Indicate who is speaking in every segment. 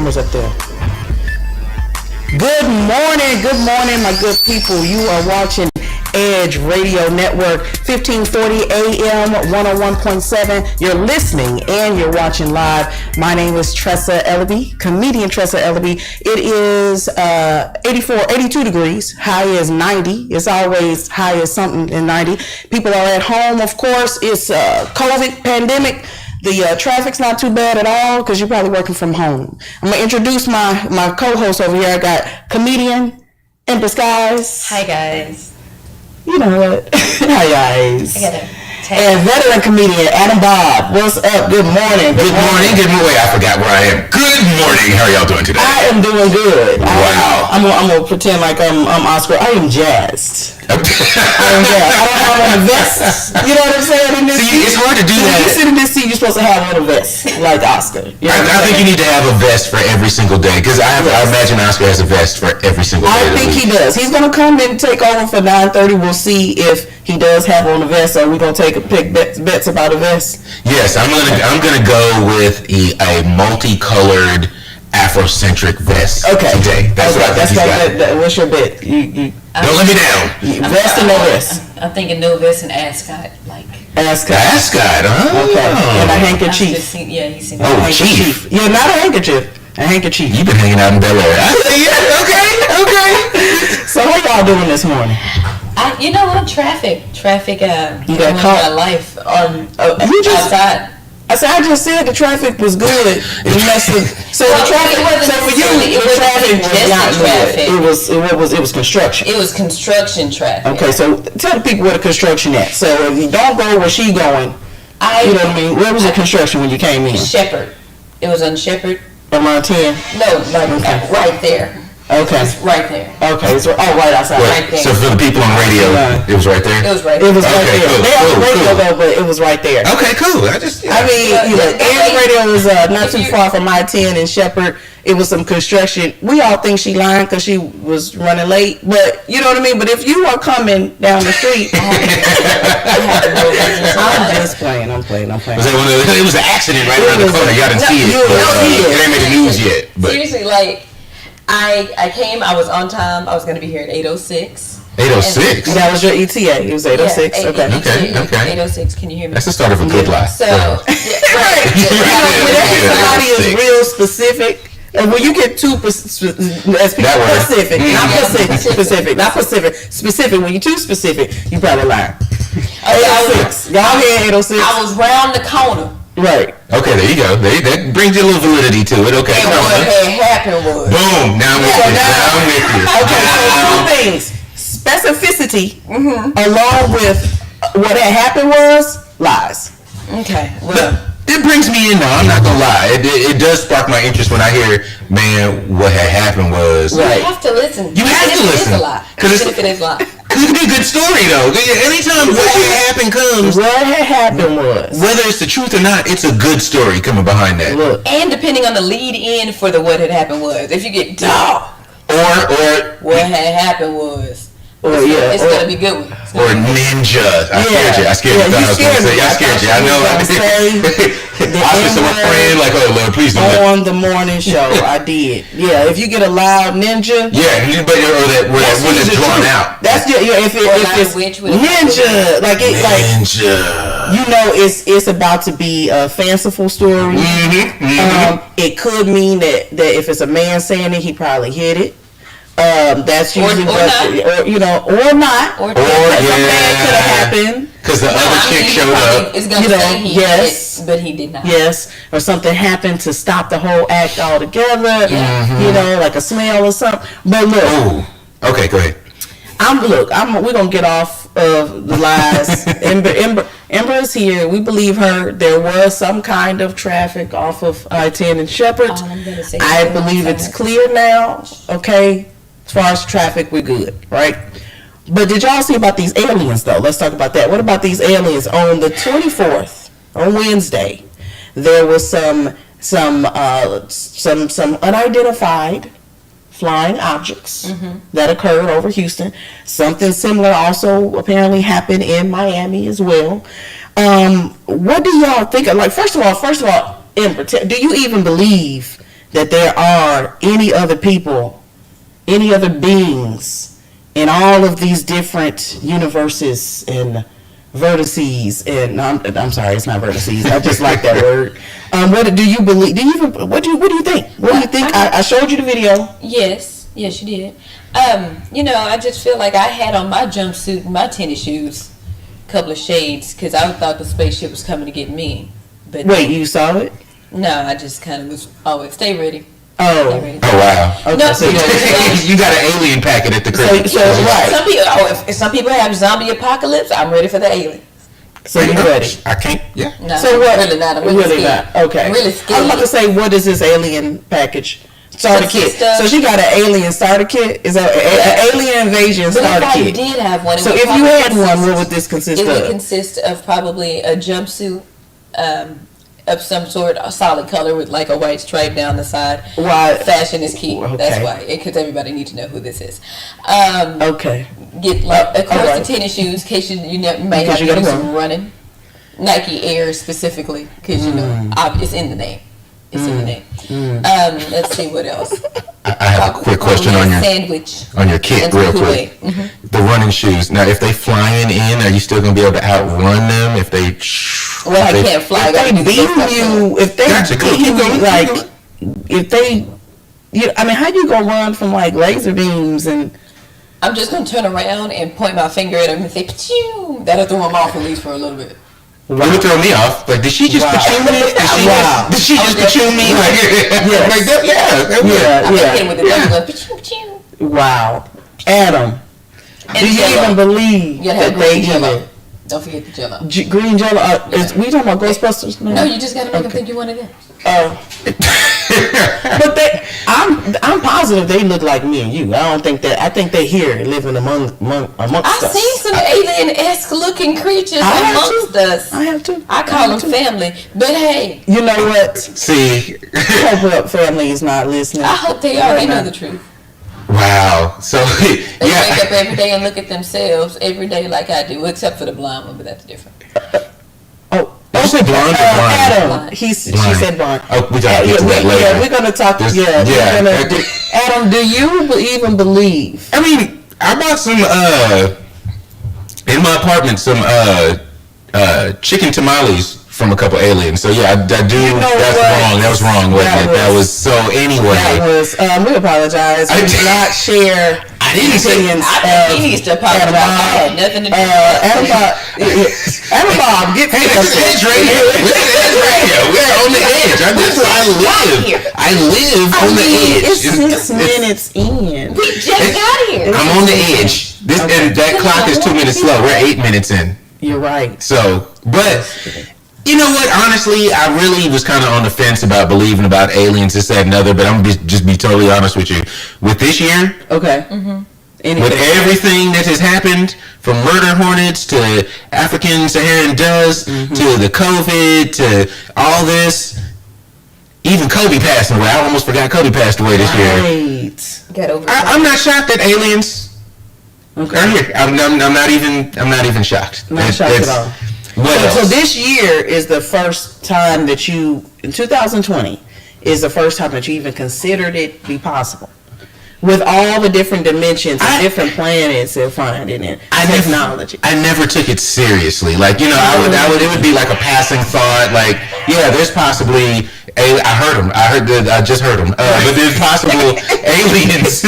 Speaker 1: cameras up there. Good morning, my good people. You are watching Edge Radio Network, 1540 AM, 101.7. You're listening and you're watching live. My name is Tressa Ellaby, comedian Tressa Ellaby. It is 82 degrees. High is 90. It's always high as something in 90. People are at home, of course. It's COVID pandemic. The traffic's not too bad at all because you're probably working from home. I'm going to introduce my co-host over here. I got comedian Empress Guys.
Speaker 2: Hi, guys.
Speaker 1: You know what? Hi, guys.
Speaker 2: I gotta
Speaker 1: and veteran comedian Adam Bob. What's up? Good morning.
Speaker 3: Good morning. Wait, I forgot where I am. Good morning. How are y'all doing today?
Speaker 1: I am doing good.
Speaker 3: Wow.
Speaker 1: I'm gonna pretend like I'm Oscar. I am jazzed. I don't have on a vest. You know what I'm saying?
Speaker 3: See, it's hard to do that.
Speaker 1: When you sit in this seat, you're supposed to have on a vest like Oscar. You know
Speaker 3: I think you need to have a vest for every single day because I imagine Oscar has a vest for every single day.
Speaker 1: I think he does. He's gonna come and take over for 9:30. We'll see if he does have on a vest, or we're gonna pick bets about a vest.
Speaker 3: Yes, I'm gonna go with a multicolored Afrocentric vest today. That's what I think he's got.
Speaker 1: What's your bet? You
Speaker 3: don't let me down.
Speaker 1: Vest or no vest?
Speaker 2: I'm thinking no vest and ascot, like.
Speaker 1: Ascot,
Speaker 3: huh?
Speaker 1: Okay. And a handkerchief.
Speaker 2: He's seen
Speaker 3: chief.
Speaker 1: Yeah, not a handkerchief. A handkerchief.
Speaker 3: You've been hanging out in Bel Air. Yeah, okay.
Speaker 1: So what y'all doing this morning?
Speaker 2: You know what? Traffic.
Speaker 1: You got caught.
Speaker 2: My life on outside.
Speaker 1: I just said the traffic was good. So the traffic. So for you, the traffic was not good. It was construction.
Speaker 2: It was construction traffic.
Speaker 1: Okay, so tell the people where the construction at. So if you don't go where she going, you know what I mean. Where was the construction when you came in?
Speaker 2: Shepherd. It was on Shepherd.
Speaker 1: Around 10.
Speaker 2: No, right there.
Speaker 1: Okay.
Speaker 2: It's right there.
Speaker 1: Okay. It's right outside.
Speaker 2: Right there.
Speaker 3: So for the people on radio, it was right there?
Speaker 2: It was right there.
Speaker 1: There.
Speaker 3: Cool,
Speaker 1: they on the radio though, but it was right there.
Speaker 3: Okay, cool.
Speaker 1: Edge Radio is not too far from I-10 and Shepherd. It was some construction. We all think she lying because she was running late, but you know what I mean? But if you are coming down the street, I'm just playing. I'm playing.
Speaker 3: It was an accident right around the corner. Y'all didn't see it. It ain't made the news yet. But.
Speaker 2: Seriously, I was on time. I was going to be here at 8:06.
Speaker 3: 8:06?
Speaker 1: That was your ETA. It was 8:06.
Speaker 3: Yeah, okay.
Speaker 2: 8:06. Can you hear me?
Speaker 3: That's the start of a good lie.
Speaker 2: So,
Speaker 1: right. Somebody is real specific. And when you get too specific, when you're too specific, you probably lie. 8:06. Y'all here 8:06.
Speaker 2: I was round the corner.
Speaker 1: Right.
Speaker 3: Okay, there you go. That brings you a little validity to it. Okay.
Speaker 2: And what had happened was.
Speaker 3: Boom. Now I'm with you.
Speaker 1: Okay, so two things. Specificity along with what had happened was lies.
Speaker 2: Okay. Well.
Speaker 3: It brings me in now. I'm not gonna lie. It does spark my interest when I hear, man, what had happened was.
Speaker 2: Right. You have to listen.
Speaker 3: You have to listen.
Speaker 2: It is a lie. Because it is a lie.
Speaker 3: Because it could be a good story though. Anytime what had happened comes.
Speaker 1: What had happened was.
Speaker 3: Whether it's the truth or not, it's a good story coming behind that.
Speaker 1: Look.
Speaker 2: And depending on the lead in for the what had happened was. If you get
Speaker 3: or
Speaker 2: what had happened was. It's gonna be good one.
Speaker 3: Or ninja. I scared you. I scared you. I know. I was so afraid. Like, oh Lord, please don't.
Speaker 1: On the morning show, I did. Yeah, if you get a loud ninja.
Speaker 3: Yeah, but where that one is drawn out.
Speaker 1: That's just if it's ninja, ninja. You know, it's about to be a fanciful story. It could mean that if it's a man saying it, he probably hit it. That's usually or not. Something bad could have happened.
Speaker 3: Because the other chick showed up.
Speaker 2: It's gonna say he did, but he did not.
Speaker 1: Yes, or something happened to stop the whole act altogether. Yeah. Like a smell or something. But look.
Speaker 3: Oh, okay, go ahead.
Speaker 1: We're gonna get off of the lies. Ember is here. We believe her. There was some kind of traffic off of I-10 and Shepherd. I believe it's clear now. Okay. As far as traffic, we're good, right? But did y'all see about these aliens, though? Let's talk about that. What about these aliens? On the 24th, on Wednesday, there was some unidentified flying objects that occurred over Houston. Something similar also apparently happened in Miami as well. What do y'all think? Like, first of all, Ember, do you even believe that there are any other people, any other beings in all of these different universes and vertices, and I'm sorry, it's not vertices. I just like that word. What do you believe? What do you think? What do you think? I showed you the video.
Speaker 2: Yes, you did. I just feel like I had on my jumpsuit and my tennis shoes, a couple of shades, because I thought the spaceship was coming to get me. But
Speaker 1: wait, you saw it?
Speaker 2: No, I just kind of was always stay ready.
Speaker 1: Oh.
Speaker 2: Stay ready.
Speaker 3: Oh wow.
Speaker 1: Okay,
Speaker 2: No,
Speaker 1: so
Speaker 3: You got an alien packet at the crib.
Speaker 1: So right.
Speaker 2: If some people have zombie apocalypse, I'm ready for the aliens.
Speaker 1: So you ready?
Speaker 3: I can't. Yeah.
Speaker 2: No,
Speaker 1: So what?
Speaker 2: Really not. I'm really scared.
Speaker 1: not. Okay.
Speaker 2: I'm really
Speaker 1: I was
Speaker 2: scared.
Speaker 1: about to say, what is this alien package? Starter kit.
Speaker 2: Consist of-
Speaker 1: So she got an alien starter kit. Is that an alien invasion
Speaker 2: But if
Speaker 1: starter
Speaker 2: I
Speaker 1: kit?
Speaker 2: did have one, it
Speaker 1: So
Speaker 2: would
Speaker 1: if you
Speaker 2: probably
Speaker 1: had one,
Speaker 2: consist-
Speaker 1: what would this consist
Speaker 2: It would
Speaker 1: of?
Speaker 2: consist of probably a jumpsuit of some sort, a solid color with like a white stripe down the side.
Speaker 1: Why?
Speaker 2: Fashion is key.
Speaker 1: Okay.
Speaker 2: That's why, because everybody needs to know who this is.
Speaker 1: Okay.
Speaker 2: Get like of course
Speaker 1: alright.
Speaker 2: the tennis shoes, in case you may
Speaker 1: Because
Speaker 2: have
Speaker 1: you
Speaker 2: to do
Speaker 1: gotta
Speaker 2: some running. Nike Air specifically, because it's in the name. It's in the name. Let's see what else.
Speaker 3: I have a quick question on your
Speaker 2: sandwich.
Speaker 3: kit,
Speaker 2: And
Speaker 3: real
Speaker 2: some
Speaker 3: quick.
Speaker 2: Kool-Aid.
Speaker 3: The running shoes. Now, if they flying in, are you still gonna be able to outrun them? If they,
Speaker 2: Well, I can't fly.
Speaker 1: If they beam you, if they
Speaker 3: Gotcha, go,
Speaker 1: beam
Speaker 3: keep going,
Speaker 1: you,
Speaker 3: keep
Speaker 1: like,
Speaker 3: going.
Speaker 1: if they, how you gonna run from like laser beams and?
Speaker 2: I'm just gonna turn around and point my finger at him and say, "Pachoo!" That'll throw him off at least for a little bit.
Speaker 3: it would throw me off. Like, did she just
Speaker 1: Wow.
Speaker 3: pachoon me? Did she just pachoon me? Like,
Speaker 1: Yes.
Speaker 3: like that? Yeah.
Speaker 2: I'm
Speaker 1: Yeah,
Speaker 2: hit him with the double gun. Pachoo, pachoo.
Speaker 1: Wow. Adam,
Speaker 2: And
Speaker 1: do you
Speaker 2: Jell-O.
Speaker 1: even believe
Speaker 2: You gotta have
Speaker 1: that they
Speaker 2: green Jell-O.
Speaker 1: even
Speaker 2: Don't forget the Jell-O.
Speaker 1: green Jell-O? We talking about Ghostbusters now?
Speaker 2: No, you just gotta make him think you're one of them.
Speaker 1: But I'm positive they look like me and you. I don't think that. I think they here living amongst
Speaker 2: I've
Speaker 1: us.
Speaker 2: seen some alien-esque looking creatures
Speaker 1: I have
Speaker 2: amongst
Speaker 1: too.
Speaker 2: us.
Speaker 1: I have to.
Speaker 2: I call them family, but hey,
Speaker 1: You know what?
Speaker 3: See,
Speaker 1: Hope up family is not listening.
Speaker 2: I hope they are. They know the truth.
Speaker 3: wow. So,
Speaker 2: They
Speaker 3: yeah.
Speaker 2: wake up every day and look at themselves every day like I do, except for the blind one, but that's different.
Speaker 1: Oh,
Speaker 3: Did you say blonde or blind?
Speaker 1: Adam.
Speaker 2: Blind.
Speaker 1: She
Speaker 3: Blind.
Speaker 1: said blonde.
Speaker 3: Oh, we gotta get to that later.
Speaker 1: Yeah, we're gonna talk.
Speaker 3: This-
Speaker 1: Yeah,
Speaker 3: yeah.
Speaker 1: we're gonna. Adam, do you even believe?
Speaker 3: I mean, I bought some in my apartment some chicken tamales from a couple aliens. So yeah, I do.
Speaker 1: You know
Speaker 3: That's
Speaker 1: what?
Speaker 3: wrong. That was wrong. Wasn't
Speaker 1: That
Speaker 3: it? That
Speaker 1: was-
Speaker 3: was so. Anyway,
Speaker 1: That was. We apologize. We did not share.
Speaker 3: I didn't say.
Speaker 1: opinions
Speaker 2: I think he needs to apologize. I had nothing to do
Speaker 1: Adam Bob, Adam Bob, get
Speaker 3: Hey, this is Edge Radio. This is Edge Radio. We're on the edge. I live on the edge.
Speaker 1: It's 6 minutes in.
Speaker 2: We just got here.
Speaker 3: I'm on the edge. And that clock is 2 minutes slow. We're 8 minutes in.
Speaker 1: You're right.
Speaker 3: So, but you know what? Honestly, I really was kind of on the fence about believing about aliens, this, that, and other. But I'm just be totally honest with you. With this year,
Speaker 1: Okay.
Speaker 3: with everything that has happened, from murder hornets to African Saharan dust to the COVID to all this, even Kobe passed away. I almost forgot Kobe passed away this year.
Speaker 1: Right.
Speaker 2: Get over it.
Speaker 3: I'm not shocked that aliens are here. I'm not even shocked.
Speaker 1: Not shocked at all.
Speaker 3: What else?
Speaker 1: So this year is the first time that you, in 2020, is the first time that you even considered it be possible. With all the different dimensions and different planets they're finding in technology.
Speaker 3: I never took it seriously. Like, you know, it would be like a passing thought. Like, yeah, there's possibly I just heard them. But there's possible aliens,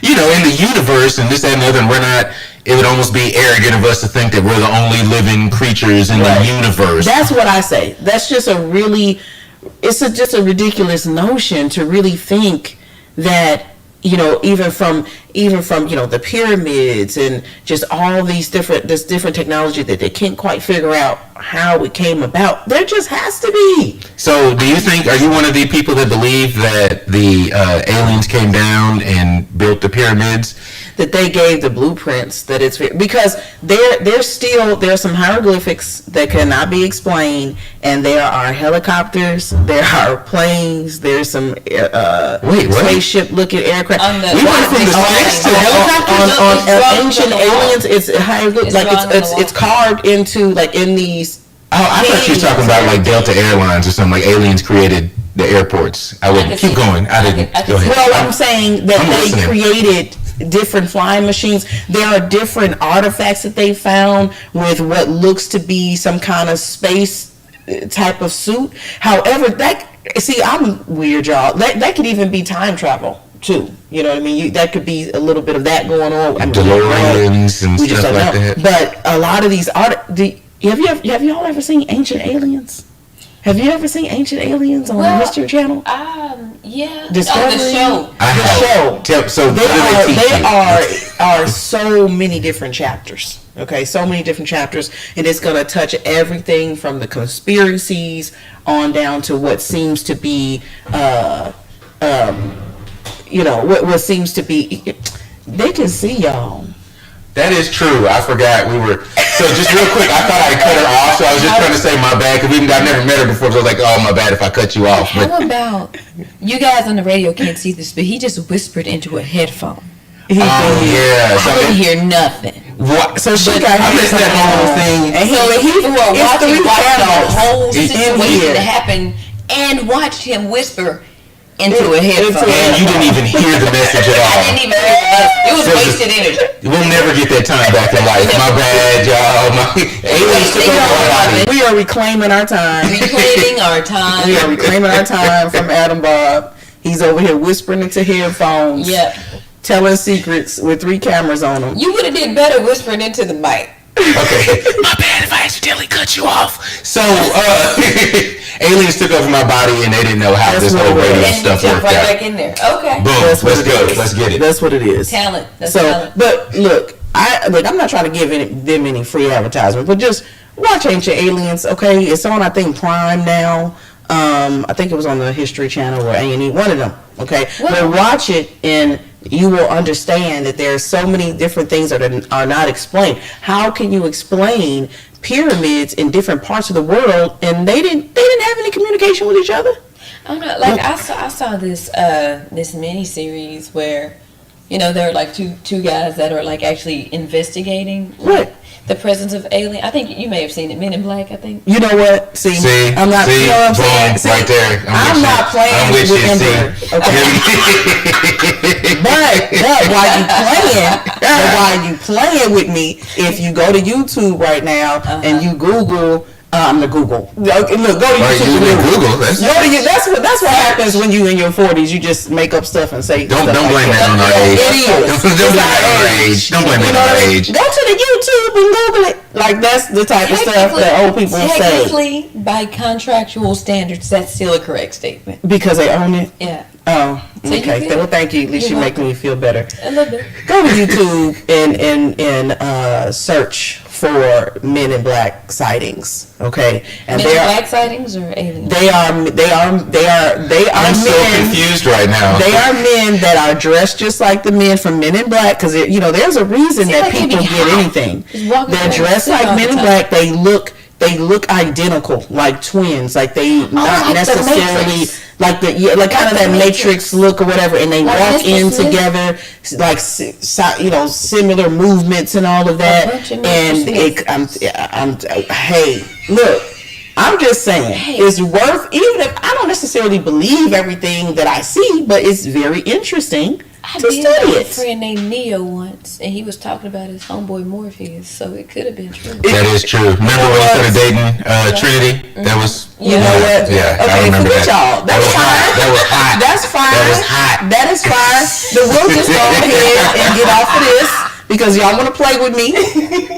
Speaker 3: you know, in the universe and this, that, and the other. And we're not. It would almost be arrogant of us to think that we're the only living creatures in the universe.
Speaker 1: That's what I say. That's just just a ridiculous notion to really think that, you know, even from you know, the pyramids and just all this different technology that they can't quite figure out how it came about. There just has to be.
Speaker 3: So, are you one of the people that believe that the aliens came down and built the pyramids?
Speaker 1: That they gave the blueprints, that it's because there's some hieroglyphics that cannot be explained, and there are helicopters, there are planes, there's some spaceship looking aircraft.
Speaker 3: We went from the space to helicopters
Speaker 1: on ancient aliens. It's hieroglyph, like it's carved into like in these.
Speaker 3: Oh, I thought you were talking about like Delta Airlines or something, like aliens created the airports. I wouldn't
Speaker 2: can
Speaker 3: keep
Speaker 2: see
Speaker 3: going.
Speaker 2: that.
Speaker 3: I didn't.
Speaker 2: I can
Speaker 3: Go
Speaker 2: see
Speaker 3: ahead.
Speaker 1: Well, I'm saying that
Speaker 3: I'm
Speaker 1: they
Speaker 3: listening.
Speaker 1: created different flying machines. There are different artifacts that they found with what looks to be some kind of space type of suit. However, I'm weird, y'all. That could even be time travel too. You know what I mean? That could be a little bit of that going on. I mean,
Speaker 3: DeLoreans and
Speaker 1: we just
Speaker 3: stuff
Speaker 1: don't
Speaker 3: like
Speaker 1: know.
Speaker 3: that.
Speaker 1: But a lot of these have y'all ever seen Ancient Aliens? Have you ever seen Ancient Aliens on the
Speaker 2: Well,
Speaker 1: History Channel?
Speaker 2: Yeah.
Speaker 1: Discovery?
Speaker 2: Oh, the show.
Speaker 3: I
Speaker 1: The
Speaker 3: have.
Speaker 1: show.
Speaker 3: So what
Speaker 1: They
Speaker 3: do they teach you?
Speaker 1: are so many different chapters. Okay, so many different chapters, and it's going to touch everything from the conspiracies on down to what seems to be, what seems to be. They can see y'all.
Speaker 3: That is true. I forgot we were. So just real quick, I thought I cut her off. So I was just trying to say my bad because I've never met her before. So I was like, oh, my bad if I cut you off. But
Speaker 2: How about you guys on the radio can't see this, but he just whispered into a headphone.
Speaker 1: He
Speaker 3: oh
Speaker 1: can-
Speaker 3: yeah.
Speaker 2: I didn't hear nothing.
Speaker 3: What?
Speaker 1: So she got
Speaker 3: I missed that whole thing.
Speaker 1: And
Speaker 2: So the people who are
Speaker 1: it's
Speaker 2: watching
Speaker 1: three
Speaker 2: watched the
Speaker 1: cameras
Speaker 2: whole
Speaker 1: in
Speaker 2: situation
Speaker 1: here.
Speaker 2: happen and watched him whisper into a headphone.
Speaker 3: And you didn't even hear the message at
Speaker 2: I
Speaker 3: all.
Speaker 2: didn't even hear the message. It was
Speaker 3: So
Speaker 2: wasted energy.
Speaker 3: We'll never get that time back in life. My bad, y'all. Aliens took over our body.
Speaker 1: We are reclaiming our time.
Speaker 2: Reclaiming our time.
Speaker 1: We are reclaiming our time from Adam Bob. He's over here whispering into headphones.
Speaker 2: Yep.
Speaker 1: Telling secrets with 3 cameras on him.
Speaker 2: You would have did better whispering into the mic.
Speaker 3: Okay, my bad if I accidentally cut you off. So, aliens took over my body and they didn't know how
Speaker 1: That's
Speaker 3: this
Speaker 1: what
Speaker 3: whole
Speaker 1: it
Speaker 3: radio
Speaker 1: is.
Speaker 2: And
Speaker 3: stuff
Speaker 2: jump
Speaker 3: worked
Speaker 2: right
Speaker 3: out.
Speaker 2: back in there. Okay.
Speaker 3: Boom,
Speaker 1: That's what
Speaker 3: let's
Speaker 1: it
Speaker 3: go.
Speaker 1: is.
Speaker 3: Let's get it.
Speaker 1: That's what it is.
Speaker 2: Talent. That's
Speaker 1: So,
Speaker 2: talent.
Speaker 1: but look, I'm not trying to give them any free advertisement, but just watch Ancient Aliens. Okay, it's on I think Prime now. I think it was on the History Channel or A&E, one of them. Okay,
Speaker 2: Well-
Speaker 1: but watch it and you will understand that there are so many different things that are not explained. How can you explain pyramids in different parts of the world and they didn't have any communication with each other?
Speaker 2: I don't know. Like I saw this this mini series where, there are like two guys that are like actually investigating
Speaker 1: What?
Speaker 2: the presence of alien. I think you may have seen it, Men in Black. I think.
Speaker 1: You know what? See, I'm not.
Speaker 3: See,
Speaker 1: you know what I'm
Speaker 3: boom,
Speaker 1: saying? See,
Speaker 3: right there.
Speaker 1: I'm
Speaker 3: with
Speaker 1: not
Speaker 3: you.
Speaker 1: playing
Speaker 3: I'm
Speaker 1: with
Speaker 3: you,
Speaker 1: Ember.
Speaker 3: see.
Speaker 1: Okay. But while you playing with me, if you go to YouTube right now and you Google, the Google. Okay, look, go to
Speaker 3: Right,
Speaker 1: YouTube.
Speaker 3: you
Speaker 1: and
Speaker 3: in Google. That's
Speaker 1: That's what happens when you in your 40s. You just make up stuff and say.
Speaker 3: Don't
Speaker 1: stuff
Speaker 3: blame
Speaker 1: like
Speaker 3: that on our age.
Speaker 1: It is.
Speaker 3: Don't blame
Speaker 1: It's
Speaker 3: that on our age. Don't blame
Speaker 1: You
Speaker 3: that
Speaker 1: know
Speaker 3: on
Speaker 1: what
Speaker 3: our
Speaker 1: I mean?
Speaker 3: age.
Speaker 1: Go to the YouTube and Google it. Like that's the type of stuff that old people say
Speaker 2: Technically, by contractual standards, that's still a correct statement.
Speaker 1: because they own it.
Speaker 2: Yeah,
Speaker 1: Oh,
Speaker 2: So you
Speaker 1: okay.
Speaker 2: feel-
Speaker 1: Well, thank you. At least
Speaker 2: You're
Speaker 1: you make me feel better.
Speaker 2: a little bit.
Speaker 1: Go to YouTube and search for Men in Black sightings. Okay, and
Speaker 2: Men in Black sightings or aliens?
Speaker 1: they are
Speaker 3: I'm so
Speaker 1: men.
Speaker 3: confused right now.
Speaker 1: They are men that are dressed just like the men from Men in Black because there's a reason
Speaker 2: Seems
Speaker 1: that
Speaker 2: like they
Speaker 1: people
Speaker 2: be
Speaker 1: get
Speaker 2: hot.
Speaker 1: anything.
Speaker 2: Just walking
Speaker 1: They're
Speaker 2: around
Speaker 1: dressed
Speaker 2: sitting
Speaker 1: like
Speaker 2: all
Speaker 1: Men
Speaker 2: the
Speaker 1: in
Speaker 2: time.
Speaker 1: Black. They look identical, like twins, like they not
Speaker 2: like the
Speaker 1: necessarily
Speaker 2: Matrix.
Speaker 1: like kind of
Speaker 2: Like
Speaker 1: that
Speaker 2: the
Speaker 1: Matrix look or whatever, and they
Speaker 2: Like
Speaker 1: walk
Speaker 2: Mr.
Speaker 1: in
Speaker 2: Smith.
Speaker 1: together, like similar movements and all of that.
Speaker 2: bunch of Mr.
Speaker 1: And
Speaker 2: Smiths.
Speaker 1: hey, look, I'm just saying,
Speaker 2: Hey.
Speaker 1: it's worth, even if I don't necessarily believe everything that I see, but it's very interesting
Speaker 2: I
Speaker 1: to
Speaker 2: did
Speaker 1: study
Speaker 2: have a
Speaker 1: it.
Speaker 2: friend named Neo once, and he was talking about his homeboy Morpheus, so it could have been true.
Speaker 3: That is true. Remember when you started dating Trinity? That was.
Speaker 1: You know what?
Speaker 3: Yeah, I
Speaker 1: Okay,
Speaker 3: remember
Speaker 1: forget
Speaker 3: that.
Speaker 1: y'all. That's
Speaker 3: was
Speaker 1: fine.
Speaker 3: hot. That was hot.
Speaker 1: That's fine.
Speaker 3: That was hot.
Speaker 1: That is fine. Then we'll just go ahead and get off of this because y'all want to play with me,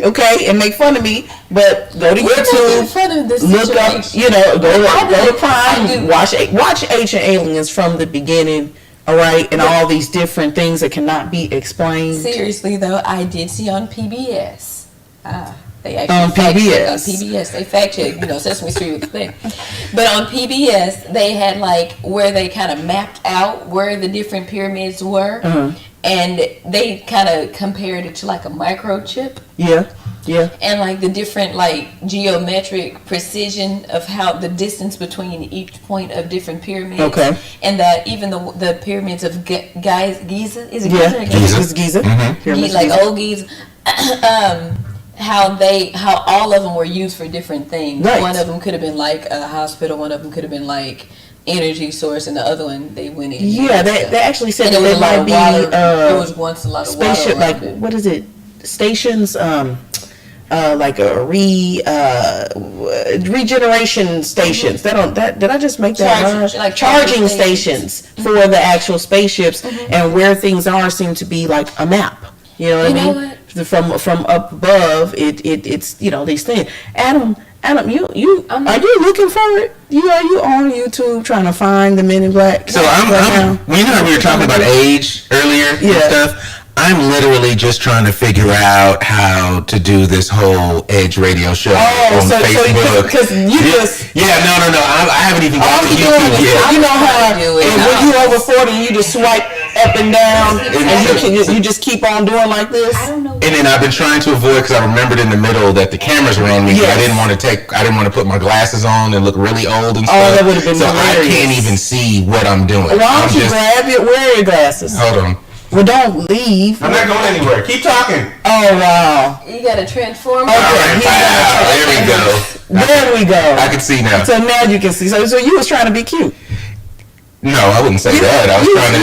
Speaker 1: okay, and make fun of me. But go to
Speaker 2: We're making
Speaker 1: YouTube,
Speaker 2: fun of this
Speaker 1: look up,
Speaker 2: situation.
Speaker 1: go to
Speaker 2: I
Speaker 1: Prime,
Speaker 2: do.
Speaker 1: watch Ancient Aliens from the beginning, all right, and all these different things that cannot be explained.
Speaker 2: Seriously though, I did see on PBS. They actually
Speaker 1: On
Speaker 2: fact checked
Speaker 1: PBS.
Speaker 2: on PBS. They fact checked, Sesame Street was the thing. But on PBS, they had like where they kind of mapped out where the different pyramids were, and they kind of compared it to like a microchip.
Speaker 1: Yeah.
Speaker 2: And like the different like geometric precision of how the distance between each point of different pyramids.
Speaker 1: Okay.
Speaker 2: And that even the pyramids of Giza, is it
Speaker 1: Yeah,
Speaker 2: Giza or
Speaker 3: Giza.
Speaker 1: It's Giza. Pyramids
Speaker 2: like
Speaker 1: Giza.
Speaker 2: old Giza, how all of them were used for different things.
Speaker 1: Right.
Speaker 2: One of them could have been like a hospital. One of them could have been like energy source, and the other one they went in.
Speaker 1: Yeah, they actually said
Speaker 2: And
Speaker 1: that
Speaker 2: there was
Speaker 1: there
Speaker 2: a lot
Speaker 1: might
Speaker 2: of
Speaker 1: be
Speaker 2: water. There was once a lot of
Speaker 1: spaceship,
Speaker 2: water
Speaker 1: like
Speaker 2: around it.
Speaker 1: what is it? Stations, like a regeneration stations. Did I just make that
Speaker 2: Charging-
Speaker 1: word?
Speaker 2: like
Speaker 1: Charging
Speaker 2: charging
Speaker 1: stations for the actual spaceships, and where things are seem to be like a map. You know what
Speaker 2: You
Speaker 1: I
Speaker 2: know
Speaker 1: mean? From up above, it's these things. Adam, you
Speaker 2: I'm-
Speaker 1: are you looking for it? Are you on YouTube trying to find the Men in Black?
Speaker 3: So
Speaker 1: right now?
Speaker 3: we know we were talking about age earlier and
Speaker 1: Yeah.
Speaker 3: stuff. I'm literally just trying to figure out how to do this whole Edge radio show
Speaker 1: Oh,
Speaker 3: on
Speaker 1: so
Speaker 3: Facebook.
Speaker 1: because you just.
Speaker 3: Yeah, no. I haven't even
Speaker 1: All
Speaker 3: got to
Speaker 1: you doing
Speaker 3: YouTube
Speaker 1: is,
Speaker 3: yet.
Speaker 1: you know how,
Speaker 2: I do it.
Speaker 1: and when you over 40, you just swipe up and down, and you just keep on doing like this.
Speaker 2: I don't know.
Speaker 3: And then I've been trying to avoid, because I remembered in the middle that the cameras were on me.
Speaker 1: Yes.
Speaker 3: I didn't want to put my glasses on and look really old and stuff.
Speaker 1: Oh, that would've been
Speaker 3: so
Speaker 1: hilarious.
Speaker 3: I can't even see what I'm doing.
Speaker 1: Why
Speaker 3: I'm
Speaker 1: don't you wear your glasses?
Speaker 3: Hold on.
Speaker 1: Well, don't leave.
Speaker 3: I'm not going anywhere. Keep talking.
Speaker 1: Oh wow.
Speaker 2: You gotta transform.
Speaker 1: Okay.
Speaker 3: All right. Wow, there we go.
Speaker 1: There we go.
Speaker 3: I can see now.
Speaker 1: So now you can see. So you was trying to be cute.
Speaker 3: No, I wouldn't say that. I was trying to.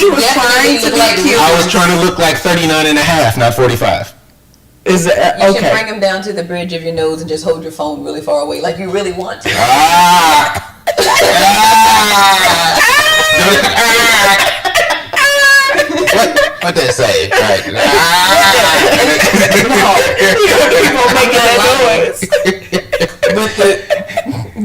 Speaker 1: He was
Speaker 2: Yeah,
Speaker 1: trying to
Speaker 2: look
Speaker 1: be
Speaker 2: like-
Speaker 1: cute.
Speaker 3: I was trying to look like 39 and a half, not 45.
Speaker 1: Is it,
Speaker 2: You should bring
Speaker 1: okay?
Speaker 2: them down to the bridge of your nose and just hold your phone really far away, like you really want to.
Speaker 3: Ah. What did it say? Right.
Speaker 1: But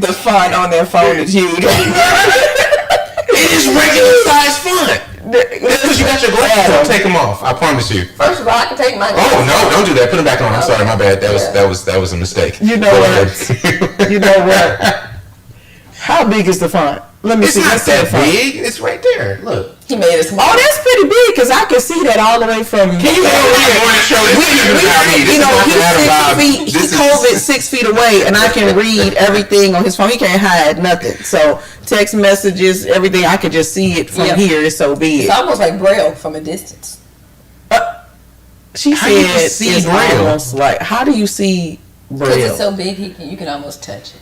Speaker 1: the font on their phone is huge.
Speaker 3: It is regular size font. Because you got your glasses. Don't take them off. I promise you.
Speaker 2: First of all, I can take my.
Speaker 3: Oh no! Don't do that. Put them back on. I'm sorry. My bad. That was a mistake.
Speaker 1: You know what? You know what? How big is the font? Let me
Speaker 3: It's
Speaker 1: see.
Speaker 3: not
Speaker 1: Let's see the
Speaker 3: that
Speaker 1: font.
Speaker 3: big. It's right there. Look.
Speaker 2: He made it small.
Speaker 1: Oh, that's pretty big because I can see that all the way from.
Speaker 3: Can you hold on more and show this about me? This
Speaker 1: You
Speaker 3: is
Speaker 1: know,
Speaker 3: not
Speaker 1: he's
Speaker 3: Adam
Speaker 1: 6
Speaker 3: Bob.
Speaker 1: feet.
Speaker 3: This
Speaker 1: He's
Speaker 3: is-
Speaker 1: COVID 6 feet away, and I can read everything on his phone. He can't hide nothing. So text messages, everything, I can just see it from
Speaker 2: Yep.
Speaker 1: here. It's so big.
Speaker 2: It's almost like Braille from a distance.
Speaker 1: She
Speaker 3: How you
Speaker 1: said
Speaker 3: see
Speaker 1: it's
Speaker 3: Braille?
Speaker 1: almost like. How do you see
Speaker 2: Because
Speaker 1: Braille?
Speaker 2: it's so big, you can almost touch it.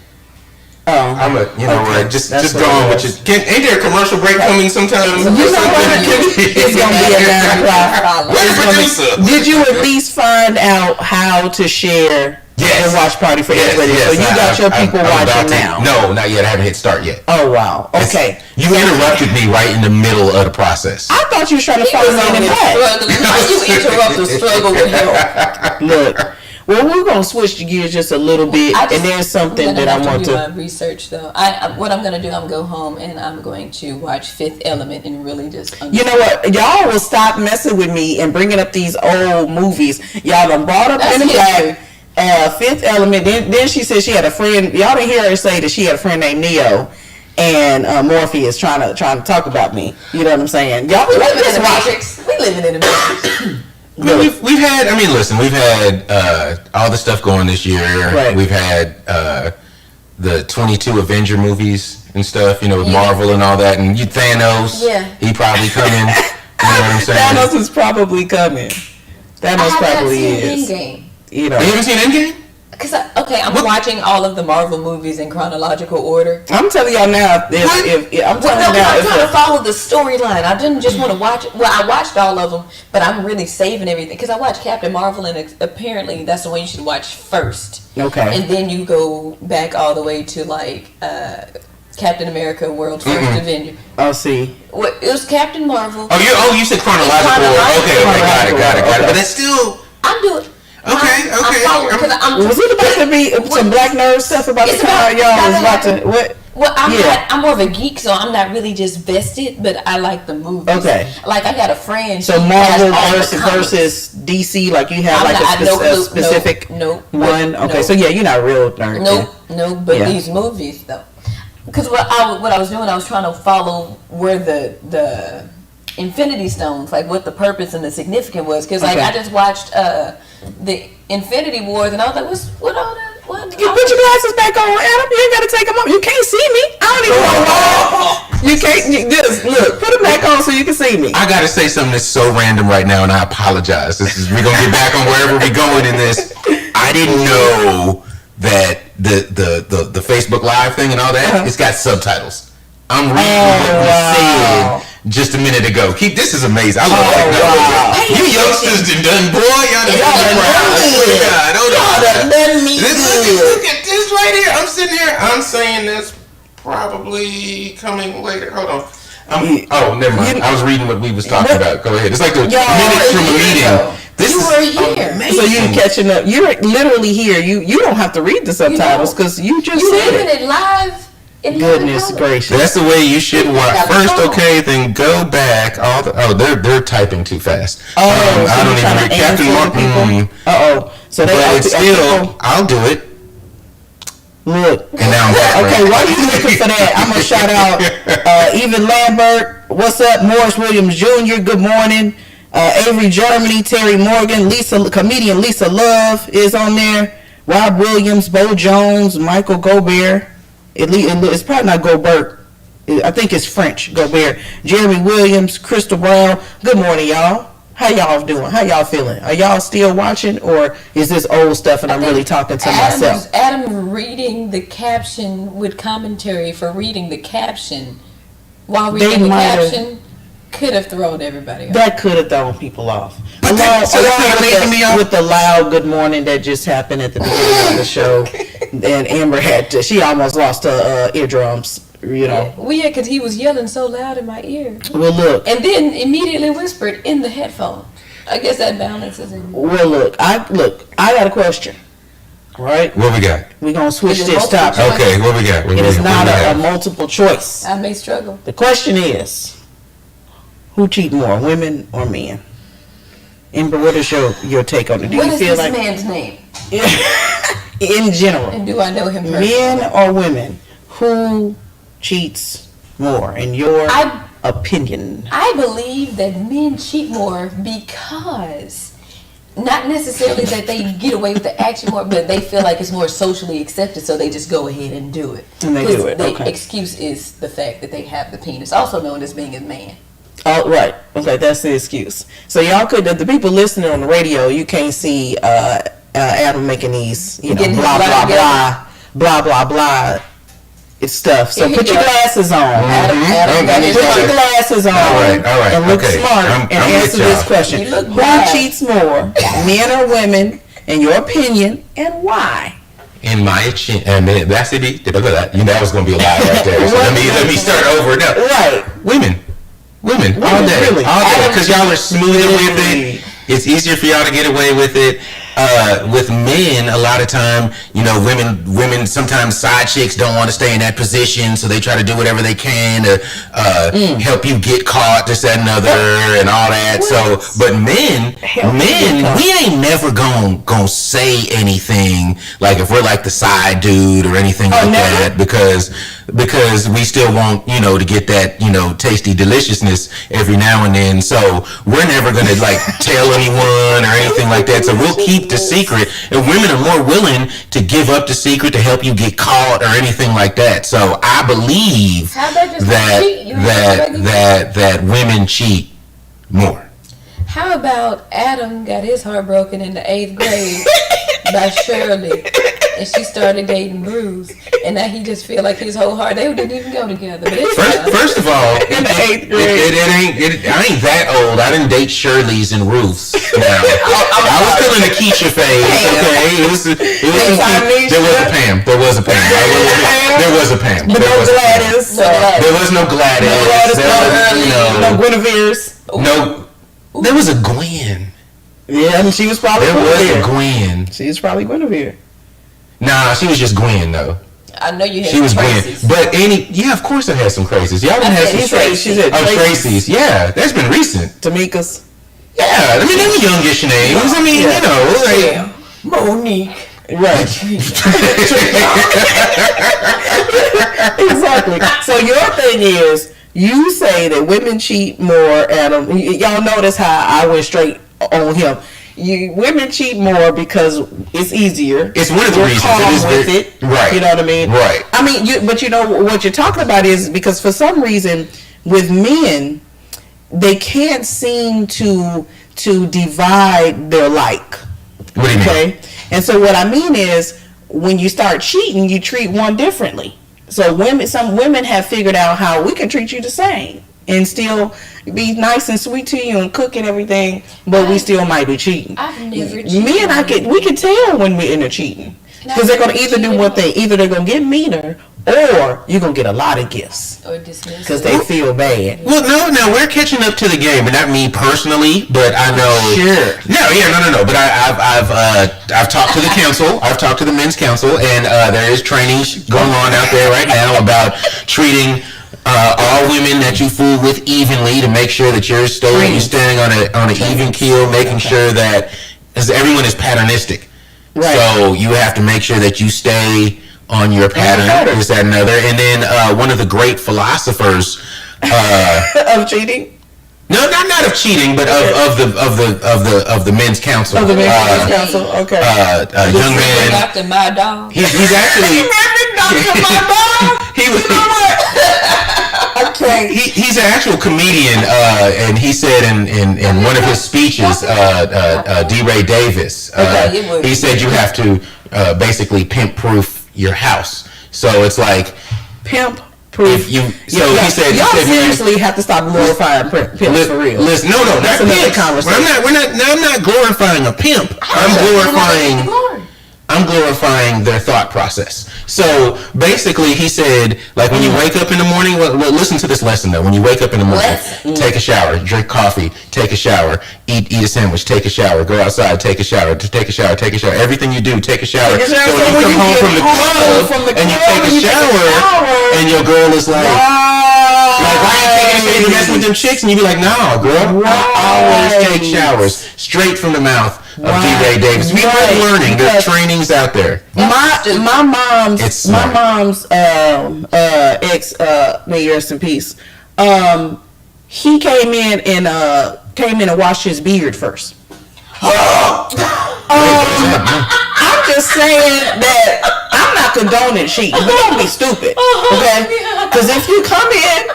Speaker 1: Oh.
Speaker 3: You know
Speaker 1: Okay,
Speaker 3: what? Just
Speaker 1: that's
Speaker 3: go
Speaker 1: what
Speaker 3: on
Speaker 1: it
Speaker 3: with
Speaker 1: was.
Speaker 3: your. Ain't there a commercial break coming sometime?
Speaker 1: You know what? It's gonna be a 9 o'clock.
Speaker 3: Where's the producer?
Speaker 1: Did you at least find out how to share
Speaker 3: Yes.
Speaker 1: the watch party for
Speaker 3: Yes,
Speaker 1: everybody?
Speaker 3: yes,
Speaker 1: So you got your people
Speaker 3: I'm about
Speaker 1: watching
Speaker 3: to-
Speaker 1: now.
Speaker 3: No, not yet. I haven't hit start yet.
Speaker 1: Oh wow. Okay.
Speaker 3: You interrupted me right in the middle of the process.
Speaker 1: I thought you were trying to
Speaker 2: He
Speaker 1: find
Speaker 2: was
Speaker 1: Men
Speaker 2: on
Speaker 1: in
Speaker 2: his
Speaker 1: Black.
Speaker 2: struggle. How you interrupt the struggle with him?
Speaker 1: Look, well, we're gonna switch the gears just a little bit, and there's something
Speaker 2: I'm
Speaker 1: that
Speaker 2: gonna
Speaker 1: I
Speaker 2: have
Speaker 1: want
Speaker 2: do
Speaker 1: to.
Speaker 2: my research though. What I'm gonna do, I'm gonna go home and I'm going to watch Fifth Element and really just.
Speaker 1: You know what? Y'all will stop messing with me and bringing up these old movies. Y'all done brought up
Speaker 2: That's
Speaker 1: Men in
Speaker 2: history.
Speaker 1: Black, Fifth Element. Then she said she had a friend. Y'all didn't hear her say that she had a friend named Neo. And Morpheus trying to talk about me. You know what I'm saying? Y'all
Speaker 2: We living in
Speaker 1: just
Speaker 2: the
Speaker 1: watch it.
Speaker 2: Matrix. We living in the Matrix.
Speaker 3: I mean, we've had. I mean, listen, we've had all the stuff going this year.
Speaker 1: Right.
Speaker 3: We've had the 22 Avenger movies and stuff. You know, with
Speaker 2: Yeah.
Speaker 3: Marvel and all that, and Thanos.
Speaker 2: Yeah.
Speaker 3: He probably coming. You know what I'm saying?
Speaker 1: Thanos is probably coming. Thanos probably is.
Speaker 2: Endgame.
Speaker 1: You know.
Speaker 3: You haven't seen Endgame?
Speaker 2: Cause I'm watching all of the Marvel movies in chronological order.
Speaker 1: I'm telling y'all now. If I'm
Speaker 2: Well,
Speaker 1: telling
Speaker 2: no,
Speaker 1: you now.
Speaker 2: I'm
Speaker 1: if
Speaker 2: trying to follow the storyline. I didn't just want to watch it. Well, I watched all of them, but I'm really saving everything because I watched Captain Marvel, and apparently that's the one you should watch first.
Speaker 1: Okay.
Speaker 2: And then you go back all the way to like Captain America: World's First Avenger.
Speaker 1: I'll see.
Speaker 2: Well, it was Captain Marvel.
Speaker 3: You said chronological.
Speaker 2: Chronological.
Speaker 3: Okay, got it.
Speaker 1: Okay.
Speaker 3: But that's still.
Speaker 2: I'm doing.
Speaker 3: Okay.
Speaker 1: Was it about to be some Black Nerd stuff about the
Speaker 2: It's
Speaker 1: time
Speaker 2: about-
Speaker 1: y'all was about to what?
Speaker 2: Well,
Speaker 1: Yeah.
Speaker 2: I'm more of a geek, so I'm not really just vested, but I like the movies.
Speaker 1: Okay.
Speaker 2: Like I got a friend.
Speaker 1: So
Speaker 2: she has
Speaker 1: Marvel
Speaker 2: all the
Speaker 1: versus
Speaker 2: comics.
Speaker 1: DC, like you have
Speaker 2: I'm
Speaker 1: like
Speaker 2: not-
Speaker 1: a,
Speaker 2: no clue.
Speaker 1: specific
Speaker 2: No,
Speaker 1: one. Okay,
Speaker 2: no.
Speaker 1: so yeah, you're not a real nerd.
Speaker 2: No, but
Speaker 1: Yeah.
Speaker 2: these movies though, because what I was doing, I was trying to follow where the Infinity Stones, like what the purpose and the significance was. Because like
Speaker 1: Okay.
Speaker 2: I just watched the Infinity Wars, and I was like, what all that? What?
Speaker 1: You put your glasses back on, Adam. You ain't gotta take them off. You can't see me. I don't even know why. You can't. Just look. Put them back on so you can see me.
Speaker 3: I gotta say something that's so random right now, and I apologize. We're gonna get back on wherever we're going in this. I didn't know that the Facebook Live thing and all that, it's got subtitles. I'm reading what we said just a minute ago. This is amazing. I love technology. You youngsters done, boy. Y'all done
Speaker 1: Let me
Speaker 3: look at this right here. I'm sitting here. I'm saying that's probably coming later. Hold on. Oh, never mind. I was reading what we was talking about. Go ahead. It's like the minutes from a meeting.
Speaker 2: You were here.
Speaker 1: So you're catching up. You're literally here. You don't have to read the subtitles because you just said
Speaker 2: living it live.
Speaker 1: Goodness gracious.
Speaker 3: That's the way you should watch. First, okay, then go back. They're typing too fast. I don't even read Captain Martin.
Speaker 1: So
Speaker 3: but still, I'll do it.
Speaker 1: Look.
Speaker 3: And now I'm back.
Speaker 1: Okay, while you looking for that, I'm gonna shout out Evan Lambert. What's up, Morris Williams Jr. Good morning. Avery Germany, Terry Morgan, comedian Lisa Love is on there. Rob Williams, Bo Jones, Michael Gobert. It's probably not Gobert. I think it's French, Gobert. Jeremy Williams, Crystal Brown. Good morning, y'all. How y'all doing? How y'all feeling? Are y'all still watching, or is this old stuff and I'm really talking to myself?
Speaker 2: Adam reading the caption with commentary for reading the caption while reading the caption could have thrown everybody off.
Speaker 1: That could have thrown people off.
Speaker 3: Along
Speaker 1: with the loud good morning that just happened at the beginning of the show. And Amber she almost lost her eardrums, you know.
Speaker 2: Well, yeah, because he was yelling so loud in my ear.
Speaker 1: Well, look.
Speaker 2: And then immediately whispered in the headphone. I guess that balances it.
Speaker 1: Well, look, I got a question. Right?
Speaker 3: What we got?
Speaker 1: We're going to switch this topic.
Speaker 3: Okay, what we got?
Speaker 1: It is not a multiple choice.
Speaker 2: I may struggle.
Speaker 1: The question is, who cheat more, women or men? Amber, what is your take on it?
Speaker 2: What is this man's name?
Speaker 1: In general.
Speaker 2: And do I know him personally?
Speaker 1: Men or women, who cheats more, in your opinion?
Speaker 2: I believe that men cheat more because, not necessarily that they get away with the action more, but they feel like it's more socially accepted, so they just go ahead and do it.
Speaker 1: And they do it,
Speaker 2: The excuse is the fact that they have the penis, also known as being a man.
Speaker 1: Oh, right. Okay, that's the excuse. So y'all the people listening on the radio, you can't see Adam making these, blah, blah, blah stuff. So put your glasses on. Put your glasses on.
Speaker 3: All right.
Speaker 1: And look smart and answer this question. Who cheats more, men or women, in your opinion, and why?
Speaker 3: In my opinion, that's it. That was going to be a lie right there. So let me start over. No.
Speaker 1: Right.
Speaker 3: Women, all day, because y'all are smoother with it. It's easier for y'all to get away with it. With men, a lot of time, women sometimes side chicks don't want to stay in that position, so they try to do whatever they can to help you get caught, this, that, and other, and all that. So, but men, we ain't never gonna say anything like if we're like the side dude or anything like that, because we still want to get that tasty deliciousness every now and then. So we're never gonna like tell anyone or anything like that. So we'll keep the secret, and women are more willing to give up the secret to help you get caught or anything like that. So I believe that women cheat more.
Speaker 2: How about Adam got his heart broken in the 8th grade by Shirley, and she started dating Bruce, and now he just feel like his whole heart, they didn't even go together. But
Speaker 3: first of all,
Speaker 1: in the 8th grade,
Speaker 3: I ain't that old. I didn't date Shirley's and Ruths. I was still in the Keisha phase. Okay, there was a Pam.
Speaker 1: But no Gladys.
Speaker 3: There was no Gladys.
Speaker 1: No Guinevere's.
Speaker 3: No. There was a Gwen.
Speaker 1: Yeah, and she was probably
Speaker 3: Gwen.
Speaker 1: She was probably Guinevere.
Speaker 3: Nah, she was just Gwen though.
Speaker 2: I know you had
Speaker 3: she was
Speaker 2: Tracy's.
Speaker 3: Gwen. But of course I had some crazies. Y'all didn't have some Tracy's. Tracy's. Yeah, that's been recent.
Speaker 1: Tamika's.
Speaker 3: Yeah, I mean, they were youngish names. I mean, like
Speaker 2: Monique.
Speaker 1: Right. Exactly. So your thing is, you say that women cheat more, Adam. Y'all notice how I went straight on him. Women cheat more because it's easier.
Speaker 3: It's one of the reasons.
Speaker 1: Calm with it.
Speaker 3: Right.
Speaker 1: You know what I mean?
Speaker 3: Right.
Speaker 1: I mean, but what you're talking about is because for some reason with men, they can't seem to divide their like.
Speaker 3: What do you mean?
Speaker 1: And so what I mean is when you start cheating, you treat one differently. So some women have figured out how we can treat you the same and still be nice and sweet to you and cook and everything, but we still might be cheating.
Speaker 2: I've never cheated.
Speaker 1: Me and we can tell when we're into cheating. Because they're going to either do one thing. Either they're going to get meaner or you're going to get a lot of gifts.
Speaker 2: Or dismiss.
Speaker 1: Because they feel bad.
Speaker 3: Well, no, we're catching up to the game, and not me personally, but I know.
Speaker 1: Sure.
Speaker 3: No. But I've talked to the council. I've talked to the men's council, and there is training going on out there right now about treating all women that you fool with evenly to make sure that you're staying on an even keel, making sure that because everyone is patternistic.
Speaker 1: Right.
Speaker 3: So you have to make sure that you stay on your pattern. Is that another? And then one of the great philosophers
Speaker 1: of cheating.
Speaker 3: No, not of cheating, but of the men's council.
Speaker 1: Of the men's council. Okay.
Speaker 3: Young man.
Speaker 2: Dr. My dog.
Speaker 3: He's actually.
Speaker 1: Dr. My dog.
Speaker 3: He was.
Speaker 1: Okay.
Speaker 3: He's an actual comedian, and he said in one of his speeches, D. Ray Davis, he said you have to basically pimp-proof your house. So it's like
Speaker 1: pimp-proof.
Speaker 3: He said,
Speaker 1: y'all seriously have to stop glorifying pimps for real.
Speaker 3: Listen, no,
Speaker 1: that's
Speaker 3: not
Speaker 1: another
Speaker 3: pimps.
Speaker 1: conversation.
Speaker 3: I'm not glorifying a pimp. I'm glorifying their thought process. So basically, he said, like when you wake up in the morning, listen to this lesson though. When you wake up in the morning, take a shower, drink coffee, take a shower, eat a sandwich, take a shower, go outside, take a shower, take a shower. Everything you do, take a shower. So when you come home from the club and you take a shower, and your girl is like, why are you taking a mess with them chicks? And you be like, nah, girl, I always take showers straight from the mouth of D. Ray Davis. We are learning. There's trainings out there.
Speaker 1: My mom's ex, may he rest in peace. He came in and washed his beard first. I'm just saying that I'm not condoning cheating, but don't be stupid, okay? Because if you come in,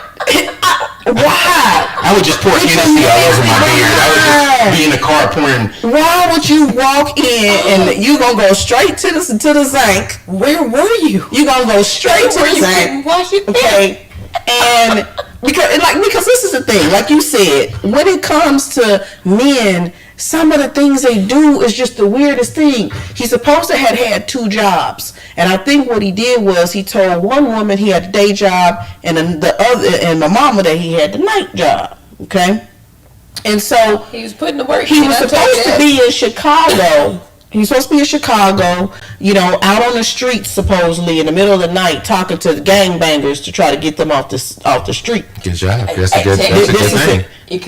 Speaker 1: why?
Speaker 3: I would just pour Hennessy all over my beard. I would just be in the car pouring.
Speaker 1: Why would you walk in and you gonna go straight to the zinc? Where were you? You gonna go straight to the zinc?
Speaker 2: Wash it.
Speaker 1: Okay, and because this is the thing, like you said, when it comes to men, some of the things they do is just the weirdest thing. He's supposed to have had 2 jobs, and I think what he did was he told one woman he had a day job, and then the other, and my mama, that he had the night job. Okay, and so
Speaker 2: he was putting the work.
Speaker 1: He was supposed to be in Chicago. He's supposed to be in Chicago, out on the streets, supposedly in the middle of the night, talking to the gangbangers to try to get them off the street.
Speaker 3: Good job. That's a good thing. No,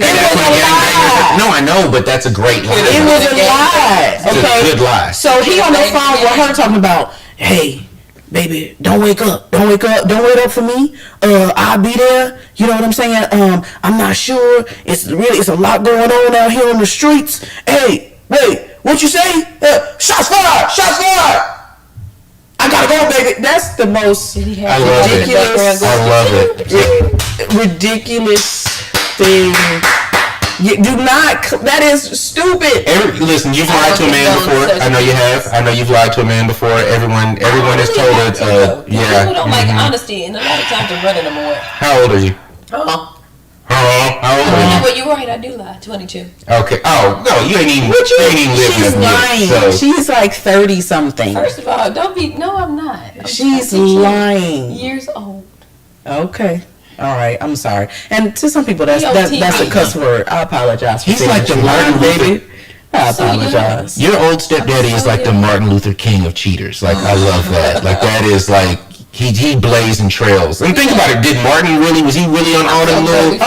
Speaker 3: I know, but that's a great lie.
Speaker 1: It was a lie.
Speaker 3: Okay. It's a good lie.
Speaker 1: So he on the phone with her talking about, hey, baby, don't wake up for me. I'll be there. You know what I'm saying? I'm not sure. It's a lot going on out here on the streets. Hey, wait. What you say? Shots fired! I gotta go, baby. That's the most ridiculous.
Speaker 3: I love it.
Speaker 1: Ridiculous thing. You do not. That is stupid.
Speaker 3: Listen, you've lied to a man before. I know you have. I know you've lied to a man before. Everyone has told it.
Speaker 2: Yeah. People don't like honesty, and a lot of times they're running them away.
Speaker 3: How old are you? How old are you?
Speaker 2: Well, you're right. I do lie. 22.
Speaker 3: Okay. Oh no, you ain't even lived
Speaker 1: She's lying.
Speaker 3: So.
Speaker 1: She's like 30 something.
Speaker 2: First of all, don't be. No, I'm not.
Speaker 1: She's lying.
Speaker 2: Years old.
Speaker 1: Okay. All right. I'm sorry. And to some people, that's a cuss word. I apologize.
Speaker 3: He's like the Martin Luther.
Speaker 1: I apologize.
Speaker 3: Your old stepdaddy is like the Martin Luther King of cheaters. Like I love that. Like that is like. He blazing trails. And think about it, was he really on all them little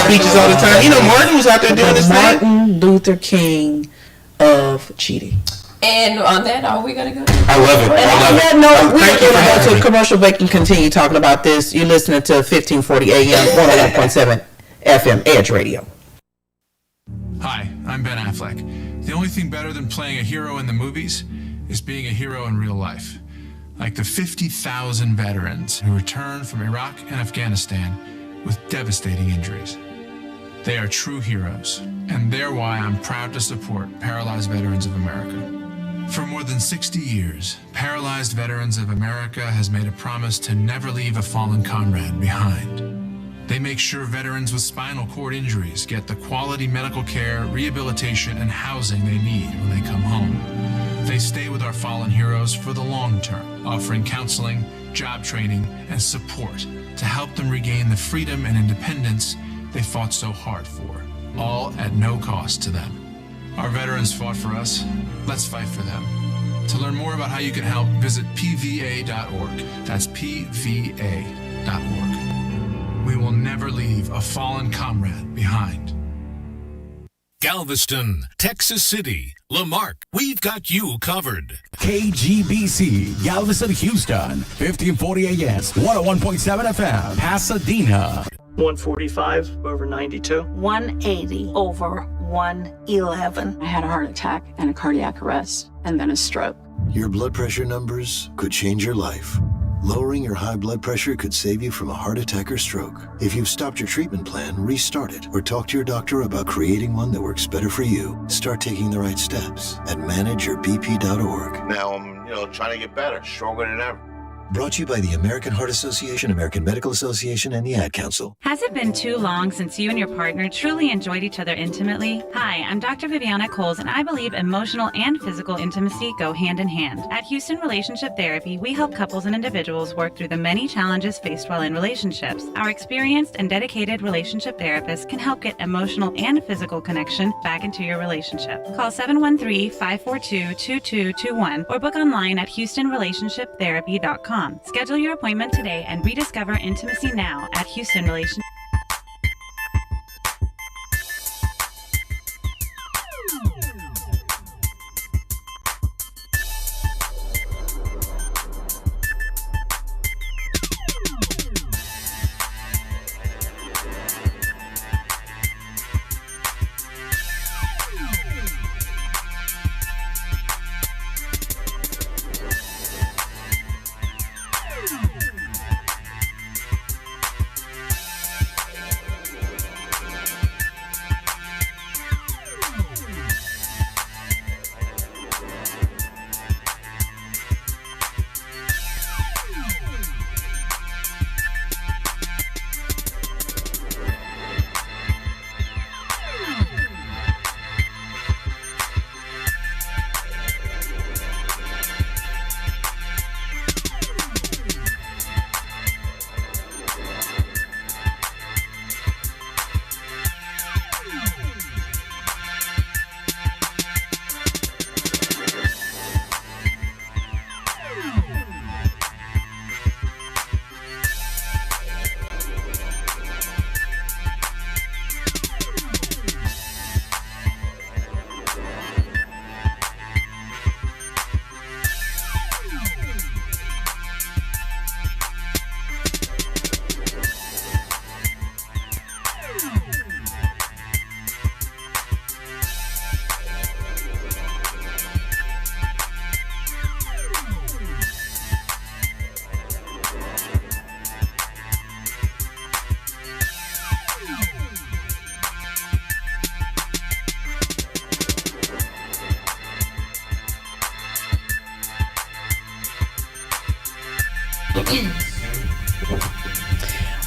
Speaker 3: speeches all the time? Martin was out there doing this thing.
Speaker 1: Martin Luther King of cheating.
Speaker 2: And on that, are we going to go?
Speaker 3: I love it.
Speaker 1: We're going to go to a commercial break and continue talking about this. You're listening to 1540 AM, 101.7 FM, Edge Radio.
Speaker 4: Hi, I'm Ben Affleck. The only thing better than playing a hero in the movies is being a hero in real life. Like the 50,000 veterans who returned from Iraq and Afghanistan with devastating injuries. They are true heroes, and they're why I'm proud to support Paralyzed Veterans of America. For more than 60 years, Paralyzed Veterans of America has made a promise to never leave a fallen comrade behind. They make sure veterans with spinal cord injuries get the quality medical care, rehabilitation, and housing they need when they come home. They stay with our fallen heroes for the long term, offering counseling, job training, and support to help them regain the freedom and independence they fought so hard for, all at no cost to them. Our veterans fought for us. Let's fight for them. To learn more about how you can help, visit pva.org. That's pva.org. We will never leave a fallen comrade behind.
Speaker 5: Galveston, Texas City, Lamarck, we've got you covered.
Speaker 6: KGBC, Galveston, Houston, 1540 AS, 101.7 FM, Pasadena.
Speaker 7: 145 over 92.
Speaker 8: 180 over 111.
Speaker 9: I had a heart attack and a cardiac arrest and then a stroke.
Speaker 10: Your blood pressure numbers could change your life. Lowering your high blood pressure could save you from a heart attack or stroke. If you've stopped your treatment plan, restart it or talk to your doctor about creating one that works better for you. Start taking the right steps at manageyourbp.org.
Speaker 11: Now I'm, trying to get better, stronger than ever.
Speaker 10: Brought to you by the American Heart Association, American Medical Association, and the Ad Council.
Speaker 12: Has it been too long since you and your partner truly enjoyed each other intimately? Hi, I'm Dr. Viviana Coles, and I believe emotional and physical intimacy go hand in hand. At Houston Relationship Therapy, we help couples and individuals work through the many challenges faced while in relationships. Our experienced and dedicated relationship therapists can help get emotional and physical connection back into your relationship. Call 713-542-2221 or book online at HoustonRelationshipTherapy.com. Schedule your appointment today and rediscover intimacy now at Houston Relationship.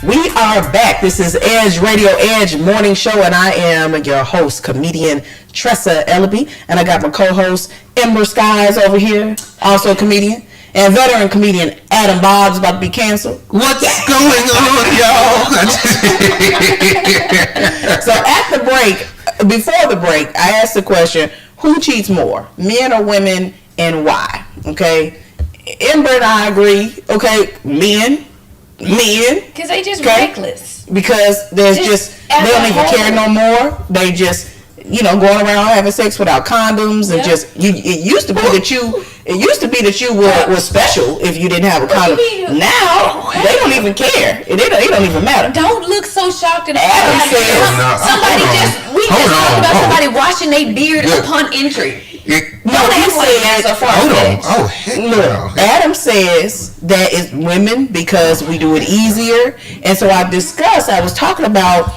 Speaker 1: We are back. This is Edge Radio Edge Morning Show, and I am your host, comedian Tressa Ellaby, and I got my co-host Ember Skies over here, also a comedian, and veteran comedian Adam Bob's about to be canceled.
Speaker 3: What's going on, y'all?
Speaker 1: So at the break, before the break, I asked the question, who cheats more, men or women, and why? Okay, Ember and I agree. Okay, men.
Speaker 2: Because they just reckless.
Speaker 1: Because there's just they don't even care no more. They just, going around having sex without condoms and just it used to be that you were special if you didn't have a condom. Now they don't even care. It don't even matter.
Speaker 2: Don't look so shocked at
Speaker 1: Adam says
Speaker 2: somebody just talked about somebody washing their beard upon entry.
Speaker 1: Adam says that it's women because we do it easier, and so I was talking about,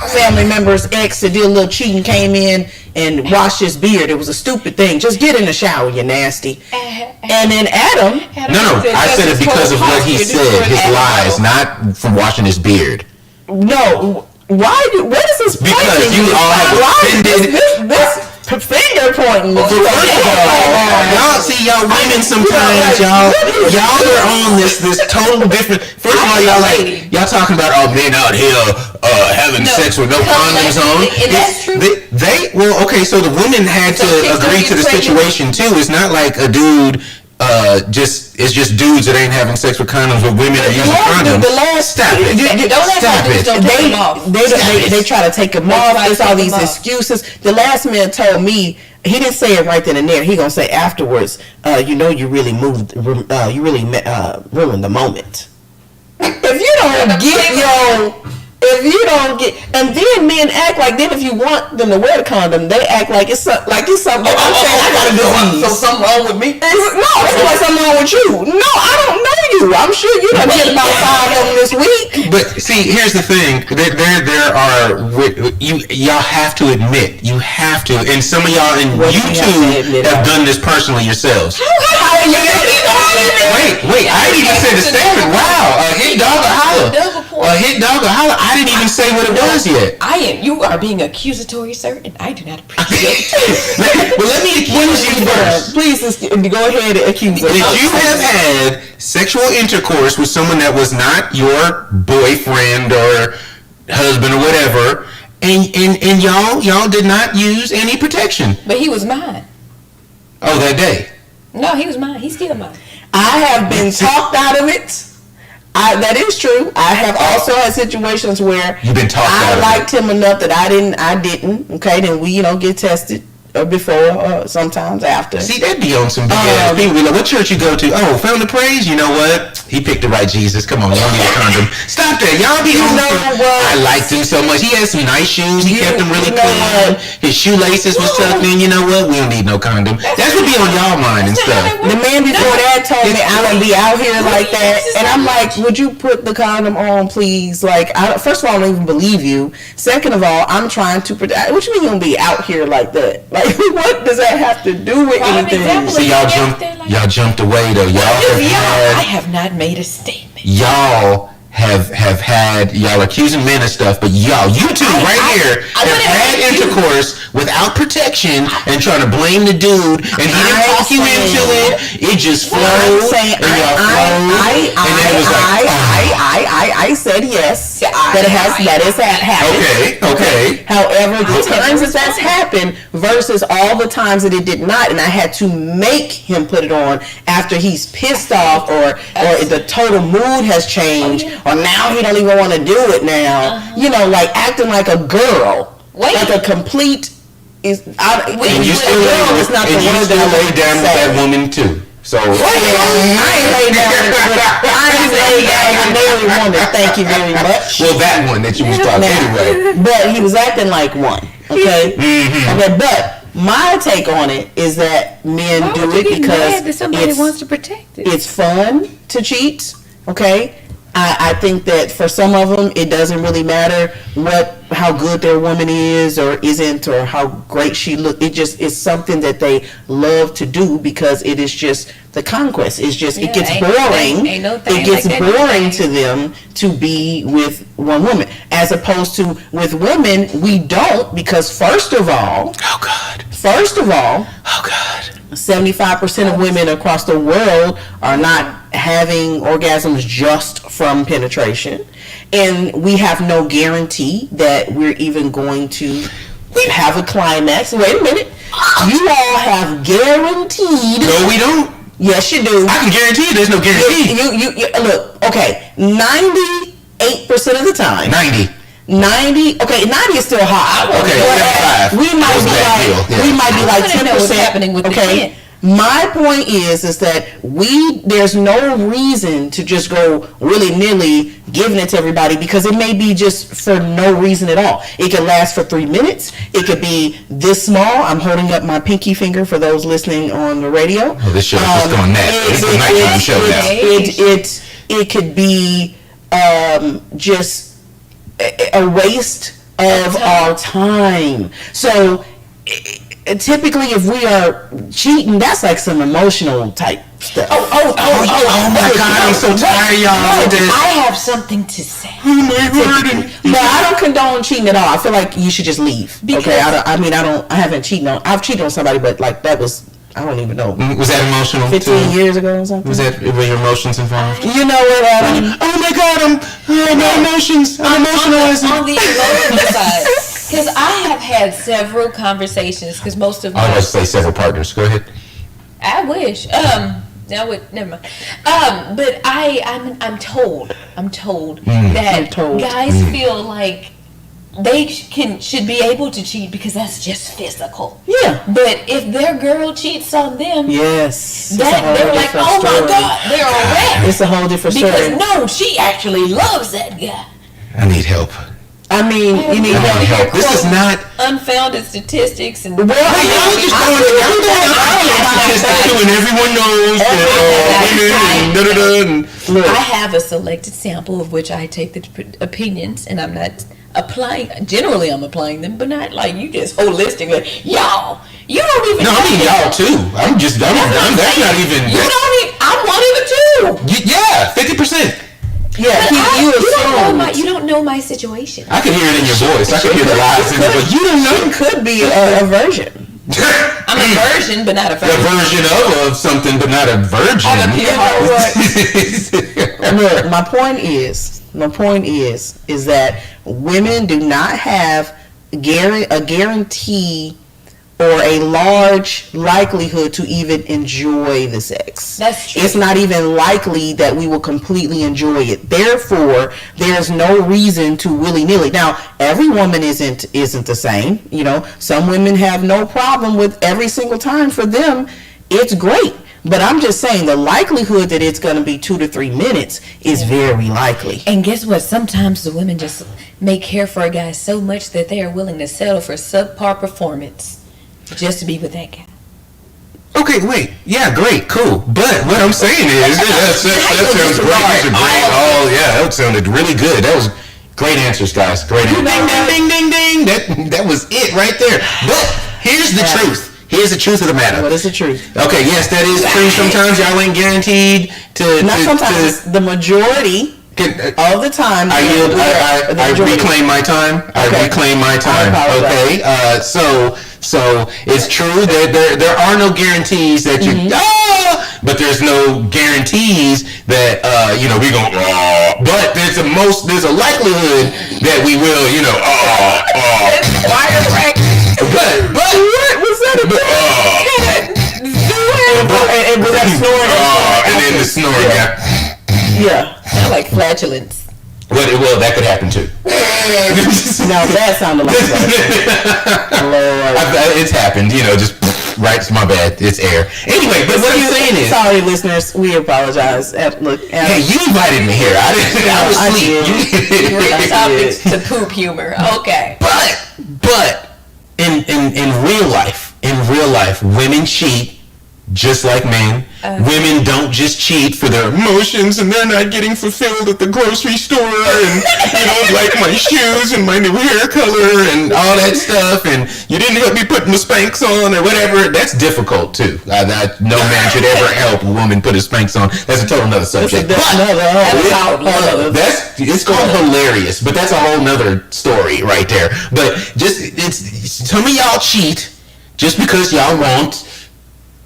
Speaker 1: family member's ex that did a little cheating came in and washed his beard. It was a stupid thing. Just get in the shower, you nasty. And then Adam.
Speaker 3: No, I said it because of what he said, his lies, not from washing his beard.
Speaker 1: No, why? What is this?
Speaker 3: Because you all have offended.
Speaker 1: This finger pointing.
Speaker 3: Y'all see, y'all women sometimes, y'all are on this total different. First of all, y'all talking about men out here having sex with no condoms on.
Speaker 2: And that's true.
Speaker 3: Okay, so the women had to agree to the situation too. It's not like a dude. It's just dudes that ain't having sex with condoms, but women are using condoms. Stop it!
Speaker 1: They try to take them off. There's all these excuses. The last man told me, he didn't say it right then and there. He gonna say afterwards. You really moved. You really ruined the moment. If you don't get, and then men act like, then if you want them to wear the condom, they act like it's something. I'm saying I got a disease.
Speaker 2: So something wrong with me?
Speaker 1: No, it's like something wrong with you. No, I don't know you. I'm sure you done get about 5 of them this week.
Speaker 3: But see, here's the thing. Y'all have to admit. You have to. And some of y'all, and you two have done this personally yourselves.
Speaker 1: How are you?
Speaker 3: Wait, I didn't even say the statement. Wow, hit dog or holler. Hit dog or holler. I didn't even say what it was yet.
Speaker 2: You are being accusatory, sir, and I do not appreciate it.
Speaker 3: Well, let me accuse you first.
Speaker 1: Please go ahead and accuse us.
Speaker 3: Did you have had sexual intercourse with someone that was not your boyfriend or husband or whatever, and y'all did not use any protection?
Speaker 2: But he was mine.
Speaker 3: Oh, that day?
Speaker 2: No, he was mine. He's still mine.
Speaker 1: I have been talked out of it. That is true. I have also had situations where
Speaker 3: you've been talked out of it.
Speaker 1: I liked him enough that I didn't. Okay, then we get tested before, sometimes after.
Speaker 3: See, that'd be on some big ass people. Be like, what church you go to? Oh, Found the Praise. You know what? He picked the right Jesus. Come on, you don't need a condom. Stop that. Y'all be on. I liked him so much. He had some nice shoes. He kept them really clean. His shoelaces was tucked in. You know what? We don't need no condom. That's what be on y'all mind and stuff.
Speaker 1: The man before that told me I don't be out here like that, and I'm like, would you put the condom on, please? Like, first of all, I don't even believe you. Second of all, I'm trying to protect. What you mean you don't be out here like that? Like, what does that have to do with anything?
Speaker 3: See, y'all jumped away though.
Speaker 2: I have not made a statement.
Speaker 3: Y'all have had, y'all accusing men of stuff, but you two right here have had intercourse without protection and trying to blame the dude, and he didn't talk you into it. It just flowed, and y'all flowed, and then it was like,
Speaker 1: I said yes, that is happened.
Speaker 3: Okay.
Speaker 1: However, the times that that's happened versus all the times that it did not, and I had to make him put it on after he's pissed off or the total mood has changed, or now he don't even want to do it now. Like acting like a girl, like a complete.
Speaker 3: And you still lay down with that woman too. So
Speaker 1: I ain't laid down with every woman. Thank you very much.
Speaker 3: Well, that one that you was talking anyway.
Speaker 1: But he was acting like one. Okay. Okay. But my take on it is that men do it because
Speaker 2: somebody wants to protect it.
Speaker 1: It's fun to cheat. Okay. I think that for some of them, it doesn't really matter how good their woman is or isn't, or how great she looks. It just is something that they love to do because it is just the conquest. It's just it gets boring. It gets boring to them to be with one woman, as opposed to with women we don't, because first of all, 75% of women across the world are not having orgasms just from penetration, and we have no guarantee that we're even going to have a climax. Wait a minute, you all have guaranteed.
Speaker 3: No, we don't.
Speaker 1: Yes, you do.
Speaker 3: I can guarantee you there's no guarantee.
Speaker 1: You look, okay, 98% of the time. 90, okay, 90 is still high.
Speaker 3: Okay,
Speaker 1: we might be like 10% happening with okay. My point is that there's no reason to just go willy-nilly giving it to everybody, because it may be just for no reason at all. It could last for 3 minutes. It could be this small. I'm holding up my pinky finger for those listening on the radio.
Speaker 3: Oh, this show is just going next. It's a nighttime show now.
Speaker 1: It could be just a waist of our time. So typically, if we are cheating, that's like some emotional type stuff.
Speaker 3: Oh my God, I'm so tired, y'all.
Speaker 2: I have something to say.
Speaker 3: Oh my word.
Speaker 1: But I don't condone cheating at all. I feel like you should just leave. Okay, I haven't cheated on. I've cheated on somebody, but like that was. I don't even know.
Speaker 3: Was that emotional?
Speaker 1: 15 years ago or something?
Speaker 3: Were your emotions involved?
Speaker 1: You know what, Adam?
Speaker 3: Oh my God, my emotions. I'm emotionalizing.
Speaker 2: On the emotional side. Because I have had several conversations, because most of
Speaker 3: I was say several partners. Go ahead.
Speaker 2: I wish. Never mind. But I'm told that guys feel like they should be able to cheat because that's just physical.
Speaker 1: Yeah.
Speaker 2: But if their girl cheats on them,
Speaker 1: yes,
Speaker 2: they're like, oh my God, they're a wreck.
Speaker 1: It's a whole different story.
Speaker 2: Because no, she actually loves that guy.
Speaker 3: I need help.
Speaker 1: I mean, you need help.
Speaker 3: This is not
Speaker 2: unfounded statistics and.
Speaker 3: Well, I'm just doing everyone knows that women and
Speaker 2: I have a selected sample of which I take the opinions, and I'm not applying. Generally, I'm applying them, but not like you just holistically. Y'all, you don't even.
Speaker 3: No, I mean y'all too. I'm just. That's not even.
Speaker 2: You don't even. I'm one of the two.
Speaker 3: Yeah, 50%.
Speaker 1: Yeah,
Speaker 2: you don't know my situation.
Speaker 3: I can hear it in your voice. I can hear the lies in it, but you don't know.
Speaker 1: It could be a virgin.
Speaker 2: I'm a virgin, but not a virgin.
Speaker 3: A version of something, but not a virgin.
Speaker 1: Look, my point is that women do not have a guarantee or a large likelihood to even enjoy the sex.
Speaker 2: That's true.
Speaker 1: It's not even likely that we will completely enjoy it. Therefore, there's no reason to willy-nilly. Now, every woman isn't the same. You know, some women have no problem with every single time. For them, it's great. But I'm just saying the likelihood that it's going to be 2 to 3 minutes is very likely.
Speaker 2: And guess what? Sometimes the women just may care for a guy so much that they are willing to settle for subpar performance just to be with that guy.
Speaker 3: Okay, wait. Yeah, great, cool. But what I'm saying is, that sounds great. Oh, yeah, that sounded really good. That was great answers, guys. Great answers. Ding, ding, ding, ding. That was it right there. But here's the truth. Here's the truth of the matter.
Speaker 1: What is the truth?
Speaker 3: Okay, yes, that is true. Sometimes y'all ain't guaranteed to.
Speaker 1: Not sometimes. The majority of the time.
Speaker 3: I reclaim my time. I reclaim my time. Okay. So it's true that there are no guarantees that you. But there's no guarantees that we're gonna. But there's a likelihood that we will. But what was that about?
Speaker 1: And was that snoring?
Speaker 3: And then the snoring,
Speaker 1: yeah.
Speaker 2: Sound like flatulence.
Speaker 3: Well, that could happen too.
Speaker 1: Now that sounded like that.
Speaker 3: It's happened, just right. It's my bad. It's air. Anyway, but what I'm saying is,
Speaker 1: sorry, listeners, we apologize. Look,
Speaker 3: hey, you invited me here. I didn't. I was asleep.
Speaker 2: You were topics to poop humor. Okay.
Speaker 3: But in real life, women cheat just like men. Women don't just cheat for their emotions, and they're not getting fulfilled at the grocery store, and like my shoes and my new hair color and all that stuff, and you didn't help me putting the Spanx on or whatever. That's difficult too. No man should ever help a woman put his Spanx on. That's a total other subject. It's called hilarious, but that's a whole nother story right there. But some of y'all cheat just because y'all want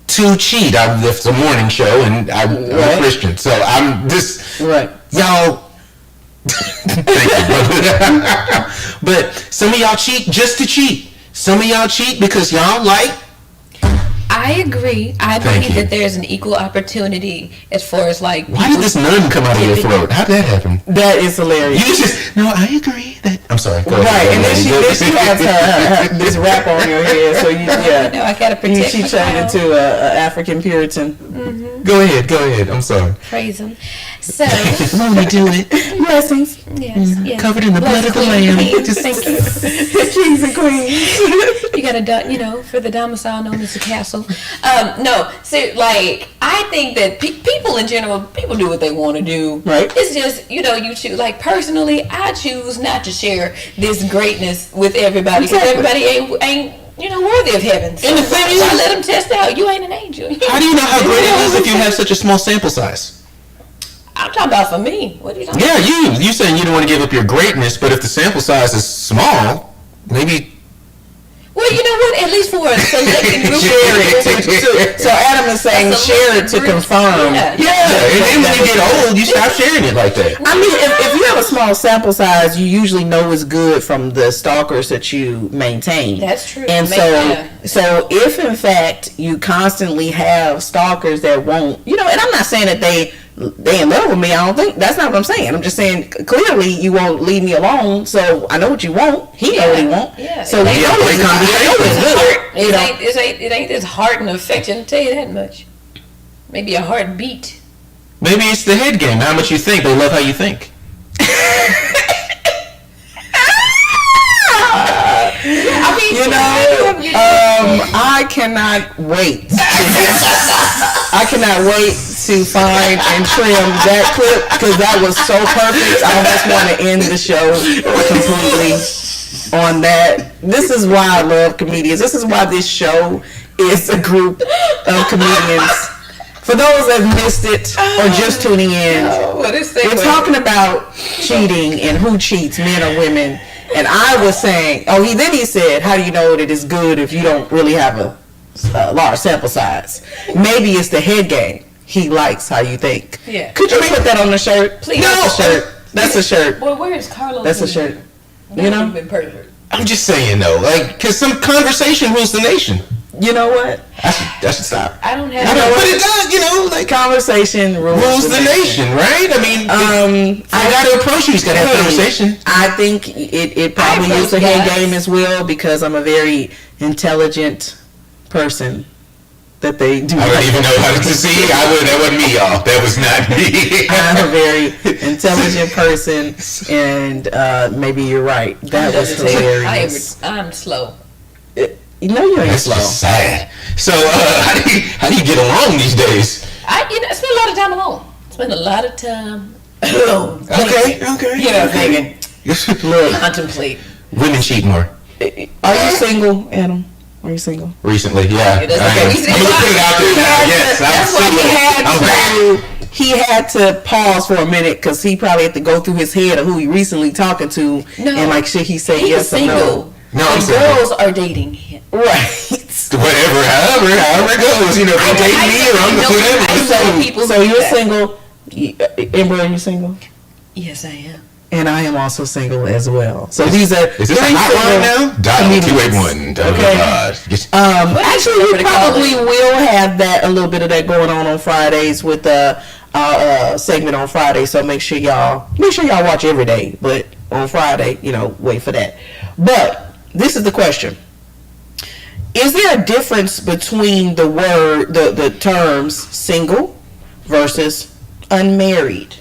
Speaker 3: to cheat. It's a morning show, and I'm a Christian, so I'm just y'all. Thank you, brother. But some of y'all cheat just to cheat. Some of y'all cheat because y'all like.
Speaker 2: I agree. I believe that there's an equal opportunity as far as like.
Speaker 3: Why did this nun come out of your throat? How did that happen?
Speaker 1: That is hilarious.
Speaker 3: You just I agree that. I'm sorry. Go
Speaker 1: ahead.
Speaker 3: Right,
Speaker 1: and then she has her this wrap on your head, so
Speaker 2: no, I gotta protect.
Speaker 1: She turned into a African Puritan.
Speaker 2: Mm-hmm.
Speaker 3: Go ahead. I'm sorry.
Speaker 2: Praise him. So,
Speaker 3: Won't he do it?
Speaker 1: Blessings.
Speaker 2: yes.
Speaker 3: Covered in the blood of the Lamb.
Speaker 2: Thank you.
Speaker 1: Kings and queens.
Speaker 2: You got a, for the domicile known as the castle. No, so like I think that people in general, people do what they want to do.
Speaker 1: Right.
Speaker 2: It's just you choose. Like personally, I choose not to share this greatness with everybody because everybody ain't worthy of heaven. So
Speaker 3: And the thing is,
Speaker 2: I let them test out. You ain't an angel.
Speaker 3: how do you know how great it is if you have such a small sample size?
Speaker 2: I'm talking about for me. What are you talking about?
Speaker 3: Yeah, you saying you don't want to give up your greatness, but if the sample size is small, maybe.
Speaker 2: Well, you know what? At least for a selected group.
Speaker 1: So Adam is saying share it to confirm.
Speaker 2: Yeah.
Speaker 3: And then when you get old, you stop sharing it like that.
Speaker 1: I mean, if you have a small sample size, you usually know it's good from the stalkers that you maintain.
Speaker 2: That's true.
Speaker 1: And so if in fact you constantly have stalkers that won't, and I'm not saying that they in love with me. I don't think that's not what I'm saying. I'm just saying clearly you won't leave me alone. So I know what you want. He know what he want.
Speaker 2: Yeah.
Speaker 1: So we know
Speaker 2: it ain't this heart and affection. I'll tell you that much. Maybe a heartbeat.
Speaker 3: Maybe it's the head game. How much you think. They love how you think.
Speaker 1: I cannot wait. I cannot wait to find and trim that clip because that was so perfect. I almost want to end the show completely on that. This is why I love comedians. This is why this show is a group of comedians. For those that missed it or just tuning in, we're talking about cheating and who cheats, men or women. And I was saying, he said, how do you know that it's good if you don't really have a large sample size? Maybe it's the head game. He likes how you think.
Speaker 2: Yeah.
Speaker 1: Could you put that on the shirt?
Speaker 2: Please.
Speaker 1: That's a shirt. That's a shirt.
Speaker 2: Well, where is Carlos?
Speaker 1: That's a shirt.
Speaker 2: Been pervert.
Speaker 3: I'm just saying though, because some conversation rules the nation.
Speaker 1: You know what?
Speaker 3: That should stop.
Speaker 2: I don't have.
Speaker 3: But it does,
Speaker 1: conversation
Speaker 3: rules the nation, right? I mean, I got to approach you. He's got to have a conversation.
Speaker 1: I think it probably is a head game as well because I'm a very intelligent person. That they do.
Speaker 3: I don't even know how to see. That wasn't me, y'all. That was not me.
Speaker 1: I'm a very intelligent person, and maybe you're right. That was hilarious.
Speaker 2: I'm slow.
Speaker 1: You know you ain't
Speaker 3: That's
Speaker 1: slow.
Speaker 3: Just sad. So how do you get along these days?
Speaker 2: I spend a lot of time alone. Spend a lot of time alone.
Speaker 3: Okay.
Speaker 2: Contemplate.
Speaker 3: Women cheat more.
Speaker 1: Are you single, Adam? Are you single?
Speaker 3: Recently, yeah. I'm gonna put it out there now. Yes, I'm single.
Speaker 1: He had to pause for a minute because he probably had to go through his head of who he recently talking to, and should he say yes or no?
Speaker 3: No, I'm
Speaker 2: single. Girls are dating him.
Speaker 1: Right.
Speaker 3: Whatever, however it goes. They date me or I'm whatever.
Speaker 1: So you're single. Amber, are you single?
Speaker 2: Yes, I am.
Speaker 1: And I am also single as well. So these are.
Speaker 3: Is this a hotline now? Dial 281.
Speaker 1: Okay. Actually, we probably will have that a little bit of that going on Fridays with our segment on Friday. So make sure y'all watch every day, but on Friday, wait for that. But this is the question: is there a difference between the terms single versus unmarried?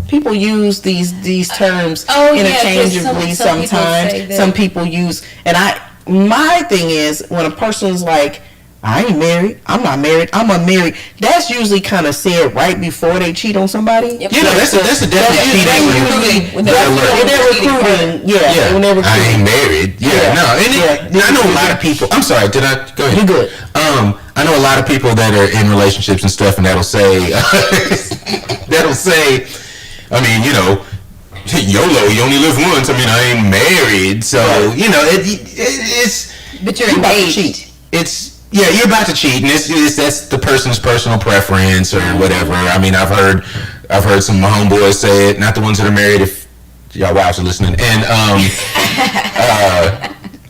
Speaker 1: People use these terms interchangeably sometimes. Some people use, and my thing is when a person's like, I ain't married, I'm not married, I'm unmarried. That's usually kind of said right before they cheat on somebody.
Speaker 3: Yep. That's a definite cheating.
Speaker 1: When they're recruiting, when they're recruiting.
Speaker 3: I ain't married. I know a lot of people. I'm sorry. Did I go ahead?
Speaker 1: You good?
Speaker 3: I know a lot of people that are in relationships and stuff, and that'll say. I mean, YOLO, you only live once. I mean, I ain't married, so it's.
Speaker 2: But you're engaged.
Speaker 3: You're about to cheat, and that's the person's personal preference or whatever. I mean, I've heard some of my homeboys say it, not the ones that are married. If y'all wives are listening, and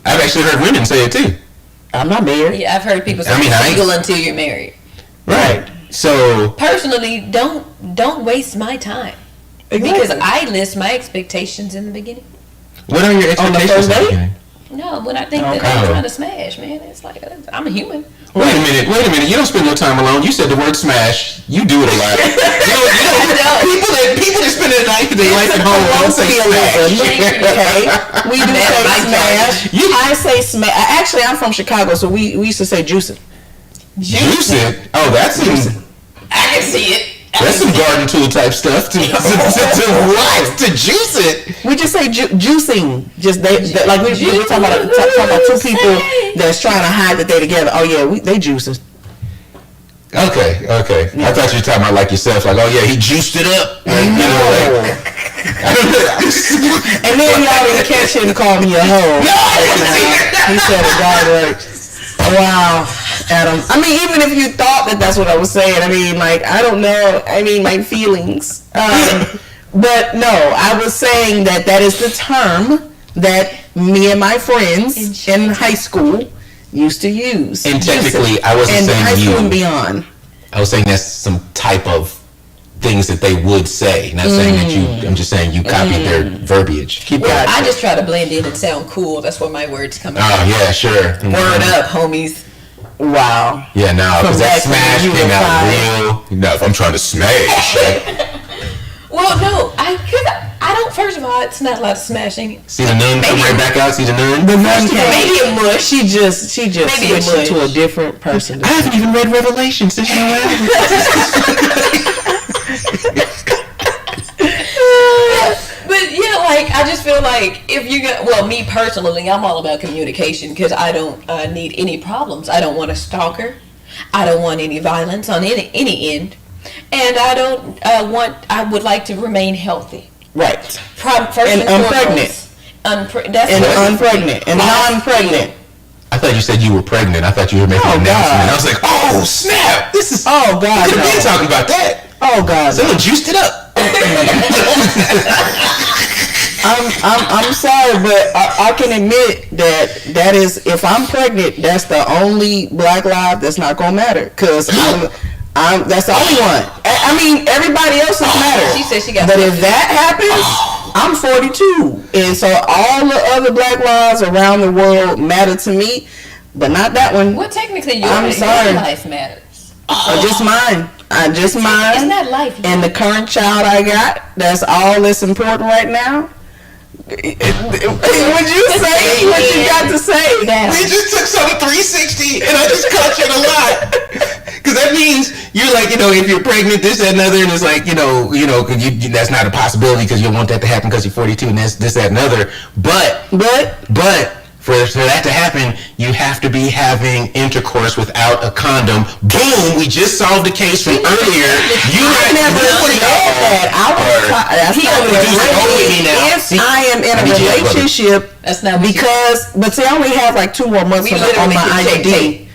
Speaker 3: I've actually heard women say it too.
Speaker 1: I'm not married.
Speaker 2: Yeah, I've heard people say single until you're married.
Speaker 3: Right. So
Speaker 2: personally, don't waste my time. Exactly. Because I list my expectations in the beginning.
Speaker 3: What are your expectations in the beginning?
Speaker 2: No, when I think that I'm trying to smash, man, it's like I'm a human.
Speaker 3: Wait a minute. You don't spend your time alone. You said the word smash. You do it a lot. People that spend their life at home don't say smash.
Speaker 1: Okay, we do say smash. I say smash. Actually, I'm from Chicago, so we used to say juicing.
Speaker 3: Juicing? Oh, that's juicing.
Speaker 2: I can see it.
Speaker 3: That's some garden tool type stuff. To what? To juice it?
Speaker 1: We just say juicing. Just they like we're talking about two people that's trying to hide that they together. Oh yeah, they juicing.
Speaker 3: Okay. Yeah. I thought you were talking about like yourself. Like, oh yeah, he juiced it up. Like,
Speaker 1: and then y'all didn't catch him call me a hoe.
Speaker 3: No,
Speaker 1: he said a guy right. Wow, Adam. I mean, even if you thought that that's what I was saying, I mean, like, I don't know. I mean, my feelings. But no, I was saying that is the term that me and my friends in high school used to use.
Speaker 3: And technically, I wasn't saying
Speaker 1: high school
Speaker 3: you.
Speaker 1: And beyond.
Speaker 3: I was saying that's some type of things that they would say. Not saying that you. I'm just saying you copied their verbiage.
Speaker 2: I just try to blend in and sound cool. That's where my words come out.
Speaker 3: Oh yeah, sure.
Speaker 2: Word up, homies.
Speaker 1: Wow.
Speaker 3: Yeah, no, because that smash came out real. No, if I'm trying to smash.
Speaker 2: Well, no, I don't. First of all, it's not a lot of smashing.
Speaker 3: See the nun come right back out. See the nun.
Speaker 1: The nun came.
Speaker 2: Maybe a mush.
Speaker 1: She just switched to a different person.
Speaker 3: I haven't even read Revelation since you know.
Speaker 2: But yeah, like I just feel like if you got, well, me personally, I'm all about communication because I don't need any problems. I don't want a stalker. I don't want any violence on any end, and I don't I would like to remain healthy.
Speaker 1: Right.
Speaker 2: First
Speaker 1: and unpregnant. Unpregnant and non-pregnant.
Speaker 3: I thought you said you were pregnant. I thought you were making an announcement. I was like, oh snap! This is.
Speaker 1: Oh God!
Speaker 3: We could have been talking about that.
Speaker 1: Oh God!
Speaker 3: Someone juiced it up.
Speaker 1: I'm sorry, but I can admit that is, if I'm pregnant, that's the only black life that's not gonna matter, cause I'm that's the only one. I mean, everybody else matters.
Speaker 2: She said she got.
Speaker 1: But if that happens, I'm 42, and so all the other black lives around the world matter to me, but not that one.
Speaker 2: Well, technically, your life matters.
Speaker 1: Just mine. Just mine.
Speaker 2: Isn't that life?
Speaker 1: And the current child I got, that's all that's important right now. Would you say what you got to say?
Speaker 3: We just took some 360 and I just caught you in a lot. Because that means you're like, if you're pregnant, this, that, and other, and it's like, that's not a possibility because you want that to happen because you're 42 and this, that, and other. But for that to happen, you have to be having intercourse without a condom. Boom! We just solved the case from earlier. You
Speaker 1: never said that. If I am in a relationship,
Speaker 2: that's not
Speaker 1: but see, I only have like 2 more months on my IUD.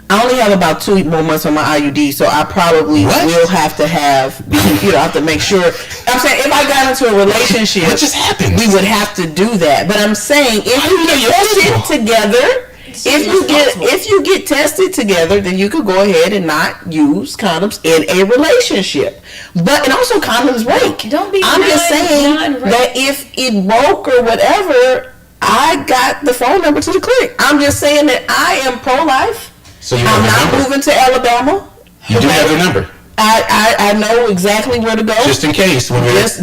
Speaker 1: I only have about 2 more months on my IUD, so I probably will have to have, have to make sure. I'm saying if I got into a relationship,
Speaker 3: what just happened?
Speaker 1: We would have to do that. But I'm saying if you get tested together, if you get tested together, then you could go ahead and not use condoms in a relationship. And also condoms break.
Speaker 2: Don't be.
Speaker 1: I'm just saying that if it broke or whatever, I got the phone number to the clinic. I'm just saying that I am pro-life.
Speaker 3: So
Speaker 1: I'm not moving to Alabama.
Speaker 3: You do have their number.
Speaker 1: I know exactly where to go.
Speaker 3: Just in case.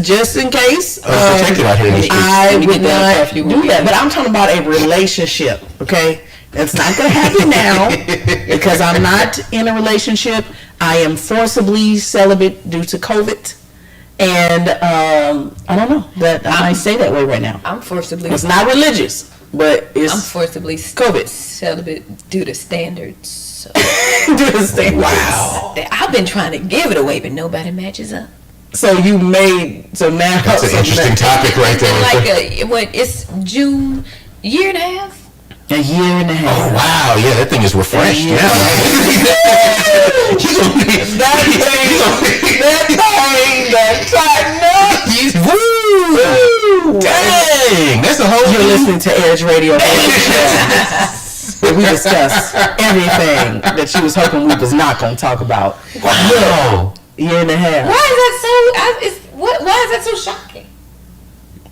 Speaker 1: Just in case.
Speaker 3: Protected out here in the streets.
Speaker 1: I would not do that. But I'm talking about a relationship, okay? That's not going to happen now because I'm not in a relationship. I am forcibly celibate due to COVID. And I don't know that I might say that way right now.
Speaker 2: I'm forcibly.
Speaker 1: It's not religious, but
Speaker 2: I'm forcibly
Speaker 1: COVID
Speaker 2: celibate due to standards. So.
Speaker 1: Due to standards.
Speaker 3: Wow.
Speaker 2: I've been trying to give it away, but nobody matches up.
Speaker 1: So you made now.
Speaker 3: That's an interesting topic right there.
Speaker 2: It's June, year and a half.
Speaker 1: A year and a half.
Speaker 3: Oh wow, yeah, that thing is refreshed. Yeah. Woo! Dang, that's a whole.
Speaker 1: You're listening to Edge Radio. We discuss everything that she was hoping we was not going to talk about.
Speaker 3: Wow.
Speaker 1: Year and a half.
Speaker 2: Why is that so shocking?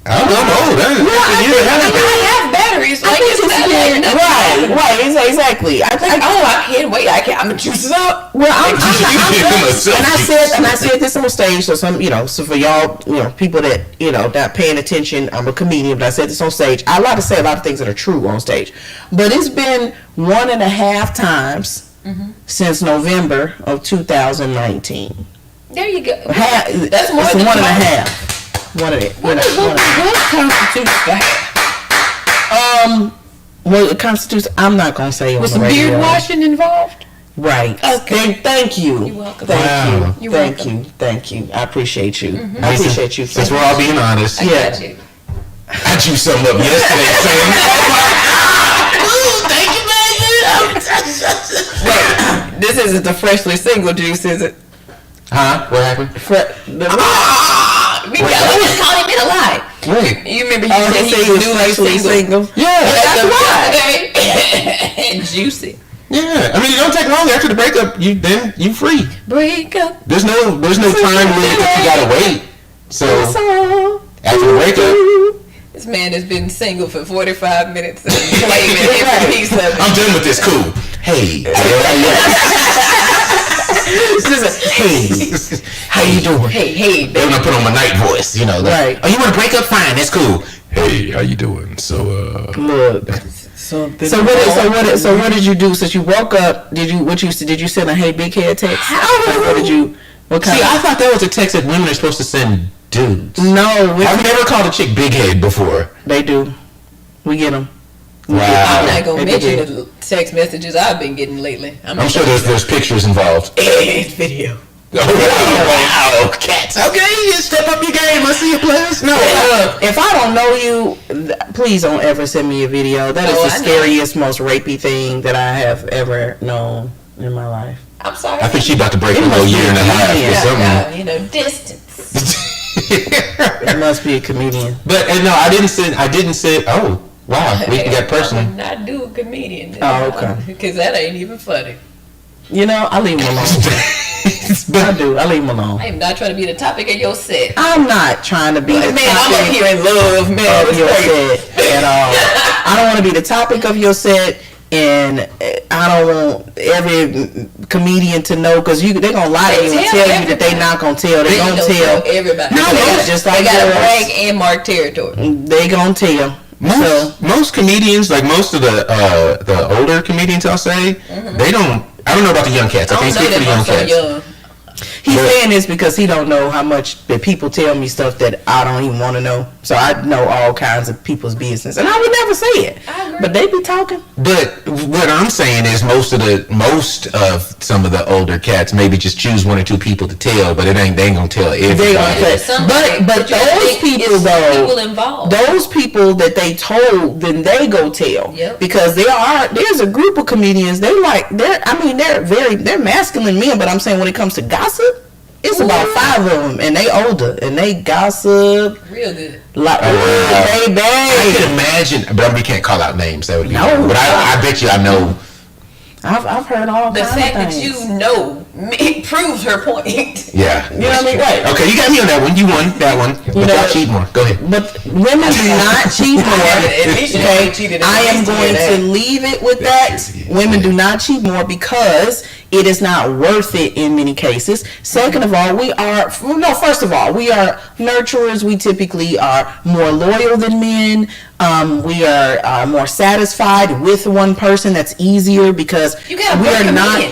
Speaker 3: I don't know.
Speaker 2: I have batteries.
Speaker 1: I think it's exactly.
Speaker 2: I can't wait. I'm gonna juice it up.
Speaker 1: Well, and I said this on stage. So so for y'all, people that not paying attention. I'm a comedian, but I said this on stage. I like to say a lot of things that are true on stage, but it's been 1.5 times since November of 2019.
Speaker 2: There you go.
Speaker 1: That's more than 1.5. What
Speaker 2: constitutes that?
Speaker 1: Well, it constitutes. I'm not gonna say on
Speaker 2: was
Speaker 1: the
Speaker 2: some
Speaker 1: radio.
Speaker 2: beard washing involved?
Speaker 1: Right.
Speaker 2: Okay.
Speaker 1: Thank you.
Speaker 2: You're welcome.
Speaker 1: Thank you. I appreciate you. I appreciate you.
Speaker 3: Since we're all being honest,
Speaker 1: yeah.
Speaker 3: I juiced something up yesterday.
Speaker 2: Thank you, baby. Wait, this isn't the freshly single juice, is it?
Speaker 3: Huh? What happened?
Speaker 2: We just called him in a lie.
Speaker 3: Wait.
Speaker 2: You remember you said he was newly single?
Speaker 3: Yeah,
Speaker 2: that's why. Juicy.
Speaker 3: Yeah, I mean, it don't take long after the breakup. You free.
Speaker 2: Break up.
Speaker 3: There's no time limit that you gotta wait. So after the breakup,
Speaker 2: this man has been single for 45 minutes and claiming every piece of it.
Speaker 3: I'm done with this. Cool. Hey. Hey, how you doing?
Speaker 2: Hey,
Speaker 3: they're gonna put on my night voice,
Speaker 1: right?
Speaker 3: Oh, you want to break up? Fine, that's cool. Hey, how you doing? So,
Speaker 1: look. So what did you do since you woke up? Did you send a hey big head text? What did you? What kind?
Speaker 3: See, I thought that was a text that women are supposed to send dudes.
Speaker 1: No,
Speaker 3: I've never called a chick big head before.
Speaker 1: They do. We get them.
Speaker 3: Wow.
Speaker 2: I'm not gonna mention the text messages I've been getting lately.
Speaker 3: I'm sure there's pictures involved.
Speaker 2: It's video.
Speaker 3: Oh, wow, cats. Okay, you step up your game. I see you, players. No,
Speaker 1: if I don't know you, please don't ever send me a video. That is the scariest, most rapey thing that I have ever known in my life.
Speaker 2: I'm sorry.
Speaker 3: I think she's about to break a little year and a half or something.
Speaker 2: Distance.
Speaker 1: It must be a comedian.
Speaker 3: But no, I didn't say. Oh, wow, we can get personal.
Speaker 2: I would not do a comedian.
Speaker 1: Oh, okay.
Speaker 2: Because that ain't even funny.
Speaker 1: I leave him alone. I leave him alone.
Speaker 2: I am not trying to be the topic of your set.
Speaker 1: I'm not trying to be the topic
Speaker 2: I'm up here in love, man.
Speaker 1: of your set at all. I don't want to be the topic of your set, and I don't want every comedian to know, because they're gonna lie to you and tell you that they're not gonna tell. They're gonna tell
Speaker 2: everybody.
Speaker 1: No, just like
Speaker 2: they gotta brag and mark territory.
Speaker 1: They gonna tell.
Speaker 3: Most comedians, like most of the older comedians, I'll say, they don't. I don't know about the young cats. I can't speak for the young cats.
Speaker 1: He's saying this because he don't know how much that people tell me stuff that I don't even want to know. So I know all kinds of people's business, and I would never say it. But they be talking.
Speaker 3: But what I'm saying is most of some of the older cats maybe just choose one or two people to tell, but they ain't gonna tell everybody.
Speaker 1: But those people though, those people that they told, then they go tell.
Speaker 2: Yep.
Speaker 1: Because there's a group of comedians. They're they're masculine men, but I'm saying when it comes to gossip, it's about 5 of them, and they older, and they gossip
Speaker 2: real good.
Speaker 1: Like, baby.
Speaker 3: I can imagine, but we can't call out names. That would be
Speaker 1: no.
Speaker 3: But I bet you I know.
Speaker 1: I've heard all
Speaker 2: the
Speaker 1: kinds
Speaker 2: fact
Speaker 1: of
Speaker 2: that
Speaker 1: things.
Speaker 2: you know proves her point.
Speaker 3: Yeah.
Speaker 1: You know what I mean? Right.
Speaker 3: Okay, you got me on that one. You won that one. But y'all cheat more. Go ahead.
Speaker 1: But women do not cheat more.
Speaker 2: At least you ain't cheated.
Speaker 1: I am going to leave it with that. Women do not cheat more because it is not worth it in many cases. Second of all, first of all, we are nurturers. We typically are more loyal than men. We are more satisfied with one person. That's easier because we are not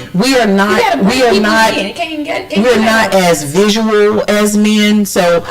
Speaker 1: as visual as men. So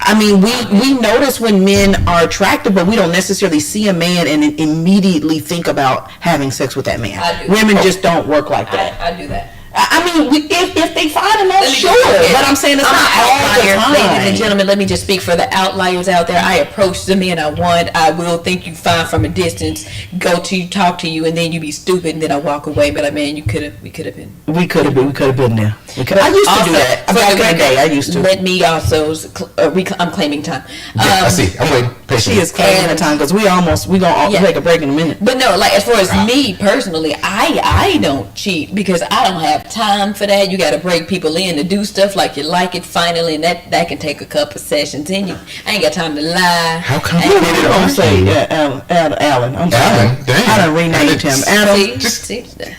Speaker 1: I mean, we notice when men are attractive, but we don't necessarily see a man and immediately think about having sex with that man. Women just don't work like that.
Speaker 2: I do that.
Speaker 1: I mean, if they find enough, sure. But I'm saying it's not all the time.
Speaker 2: Ladies and gentlemen, let me just speak for the outliers out there. I approach the men I want. I will think you fine from a distance, talk to you, and then you be stupid, and then I walk away. But man, we could have been.
Speaker 1: We could have been there. I used to do that. Back in the day, I used to.
Speaker 2: Let me also. I'm claiming time.
Speaker 3: I see. I'm waiting.
Speaker 1: She is claiming the time because we gonna take a break in a minute.
Speaker 2: But no, like as far as me personally, I don't cheat because I don't have time for that. You got to break people in to do stuff like you like it finally, and that can take a couple sessions. And I ain't got time to lie.
Speaker 3: How come you
Speaker 1: don't say Alan? I'm sorry.
Speaker 3: Alan, dang.
Speaker 1: I done renamed him. Adam.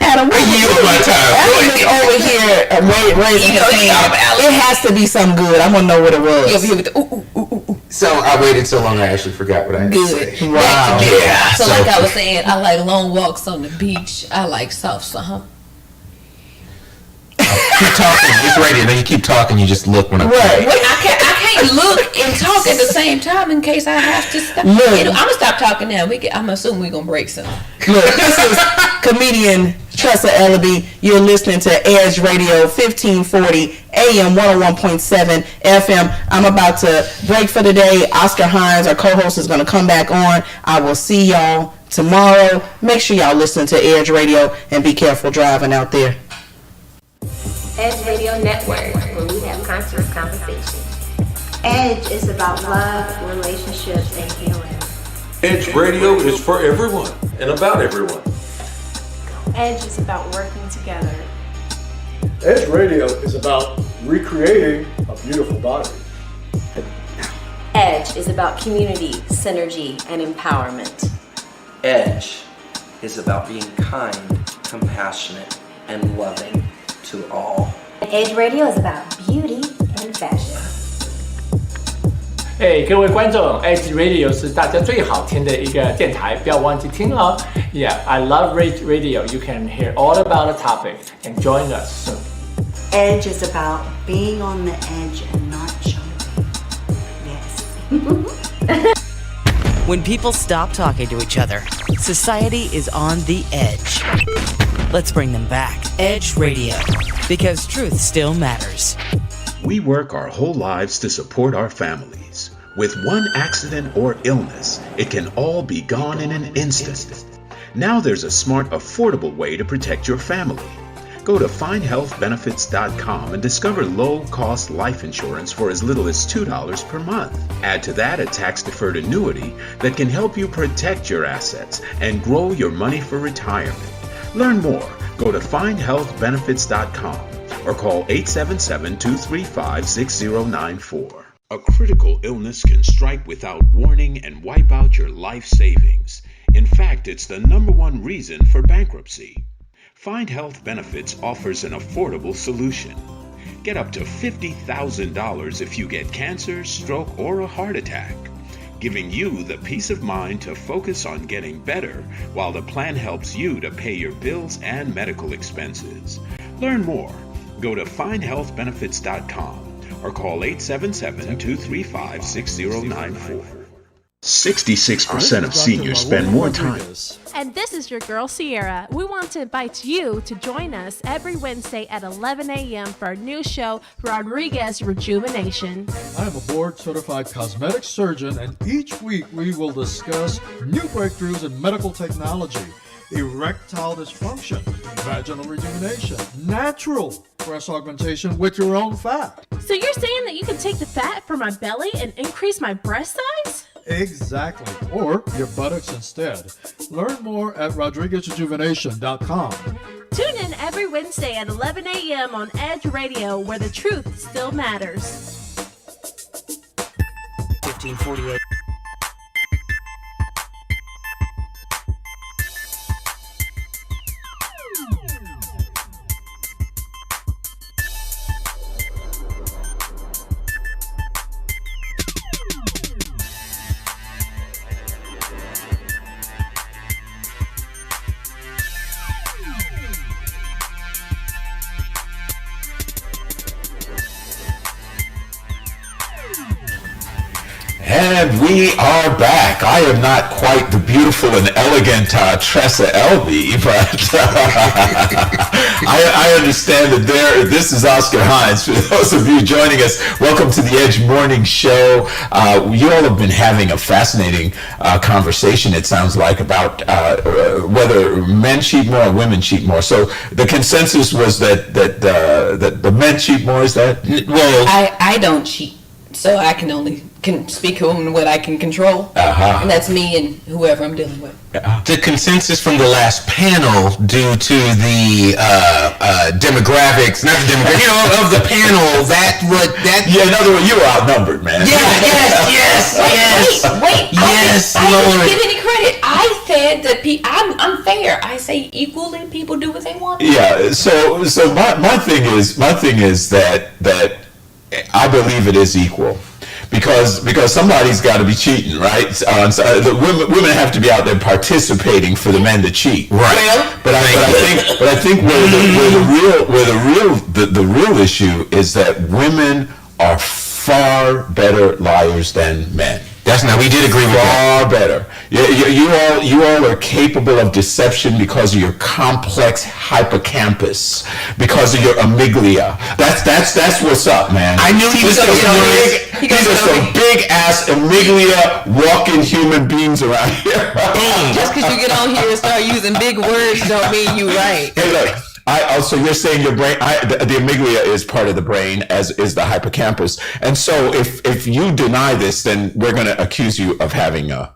Speaker 1: Adam,
Speaker 3: I yield my time.
Speaker 1: Adam is over here raising his hand. It has to be something good. I want to know what it was.
Speaker 2: Over here with the
Speaker 3: So I waited so long I actually forgot what I had to say.
Speaker 2: Good.
Speaker 1: Wow.
Speaker 3: Yeah.
Speaker 2: So like I was saying, I like long walks on the beach. I like soft summer.
Speaker 3: Keep talking. It's radio. Then you keep talking. You just look when I'm
Speaker 1: Right.
Speaker 2: Wait, I can't look and talk at the same time in case I have to stop.
Speaker 1: Look.
Speaker 2: I'm gonna stop talking now. I'm assuming we're gonna break some.
Speaker 1: Look, this is comedian Tressa Ellaby. You're listening to Edge Radio 1540 AM 101.7 FM. I'm about to break for the day. Oscar Hines, our co-host, is going to come back on. I will see y'all tomorrow. Make sure y'all listen to Edge Radio and be careful driving out there.
Speaker 13: Edge Radio Network, where we have conscious conversations. Edge is about love, relationships, and healing.
Speaker 14: Edge Radio is for everyone and about everyone.
Speaker 15: Edge is about working together.
Speaker 7: Edge Radio is about recreating a beautiful body.
Speaker 13: Edge is about community, synergy, and empowerment.
Speaker 16: Edge is about being kind, compassionate, and loving to all.
Speaker 13: Edge Radio is about beauty and fashion.
Speaker 17: 各位观众 ，Edge Radio 是大家最好听的一个电台，不要忘记听哦。Yeah, I love Edge Radio. You can hear all about the topic and join us soon.
Speaker 18: Edge is about being on the edge and not jumping. Yes.
Speaker 19: When people stop talking to each other, society is on the edge. Let's bring them back. Edge Radio, because truth still matters.
Speaker 20: We work our whole lives to support our families. With one accident or illness, it can all be gone in an instant. Now there's a smart, affordable way to protect your family. Go to findhealthbenefits.com and discover low-cost life insurance for as little as $2 per month. Add to that a tax-deferred annuity that can help you protect your assets and grow your money for retirement. Learn more. Go to findhealthbenefits.com or call 877-235-6094. A critical illness can strike without warning and wipe out your life savings. In fact, it's the #1 reason for bankruptcy. Find Health Benefits offers an affordable solution. Get up to $50,000 if you get cancer, stroke, or a heart attack, giving you the peace of mind to focus on getting better while the plan helps you to pay your bills and medical expenses. Learn more. Go to findhealthbenefits.com or call 877-235-6094. 66% of seniors spend more time.
Speaker 15: And this is your girl Sierra. We want to invite you to join us every Wednesday at 11 a.m. for our new show, Rodriguez Rejuvenation.
Speaker 21: I am a board-certified cosmetic surgeon, and each week we will discuss new breakthroughs in medical technology, erectile dysfunction, vaginal rejuvenation, natural breast augmentation with your own fat.
Speaker 15: So you're saying that you can take the fat from my belly and increase my breast size?
Speaker 21: Exactly. Or your buttocks instead. Learn more at RodriguezRejuvenation.com.
Speaker 15: Tune in every Wednesday at 11 a.m. on Edge Radio, where the truth still matters.
Speaker 19: 1548.
Speaker 3: And we are back. I am not quite the beautiful and elegant Tressa Ellaby, but I understand that this is Oscar Hines. For those of you joining us, welcome to the Edge Morning Show. You all have been having a fascinating conversation, it sounds like, about whether men cheat more or women cheat more. So the consensus was that the men cheat more. Is that? Well,
Speaker 2: I don't cheat, so I can only speak on what I can control, and that's me and whoever I'm dealing with.
Speaker 3: The consensus from the last panel, due to the demographics, not the demographics, of the panel, yeah, in other words, you were outnumbered, man.
Speaker 2: Yes.
Speaker 3: Yes,
Speaker 2: Wait,
Speaker 3: yes,
Speaker 2: I
Speaker 3: Lord.
Speaker 2: didn't give any credit. I said that I'm fair. I say equally, people do what they want.
Speaker 4: Yeah. So my thing is that I believe it is equal. Because somebody's got to be cheating, right? The women have to be out there participating for the men to cheat, right? Well, but I think the real issue is that women are far better liars than men.
Speaker 3: We did agree with that.
Speaker 4: Far better. You all are capable of deception because of your complex hippocampus, because of your amygdala. That's what's up, man.
Speaker 3: I knew he was going to
Speaker 4: These are some big ass amygdala walking human beings around here.
Speaker 2: Just because you get on here and start using big words don't mean you right.
Speaker 4: Hey, look. So you're saying your brain, the amygdala is part of the brain, as is the hippocampus. And so if you deny this, then we're going to accuse you of having a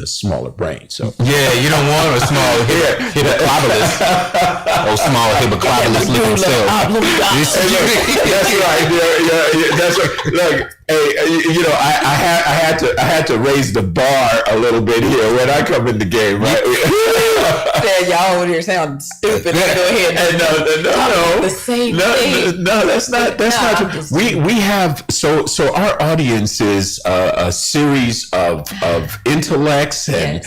Speaker 4: smaller brain. So
Speaker 3: yeah, you don't want a small hippocampus or small hippocampus looking cell.
Speaker 4: That's right. Yeah, that's right. Look, hey, I had to raise the bar a little bit here when I come in the game, right?
Speaker 2: Y'all over here sound stupid. Go ahead.
Speaker 4: No.
Speaker 2: The same thing.
Speaker 4: No, that's not true. We have so our audience is a series of intellects and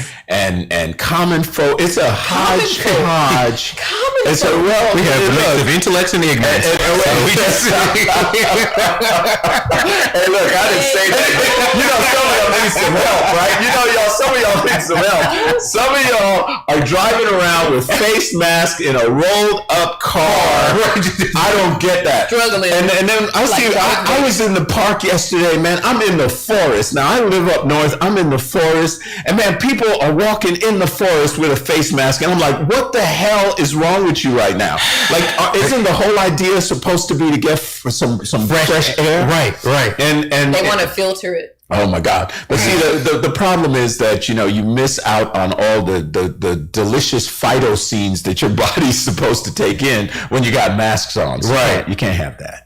Speaker 4: common folk. It's a hodgepodge.
Speaker 3: We have a mix of intellects and ignorance.
Speaker 4: Hey, look, I didn't say that. Some of y'all need some help, right? Some of y'all need some help. Some of y'all are driving around with face masks in a rolled up car. I don't get that.
Speaker 2: Struggling.
Speaker 4: And then I was in the park yesterday, man. I'm in the forest. Now, I live up north. I'm in the forest. And, man, people are walking in the forest with a face mask. And I'm like, what the hell is wrong with you right now? Like, isn't the whole idea supposed to be to get some fresh air?
Speaker 3: Right.
Speaker 4: And
Speaker 2: they want to filter it.
Speaker 4: Oh my God! But see, the problem is that you miss out on all the delicious phytoscenes that your body's supposed to take in when you got masks on. So
Speaker 3: right?
Speaker 4: You can't have that.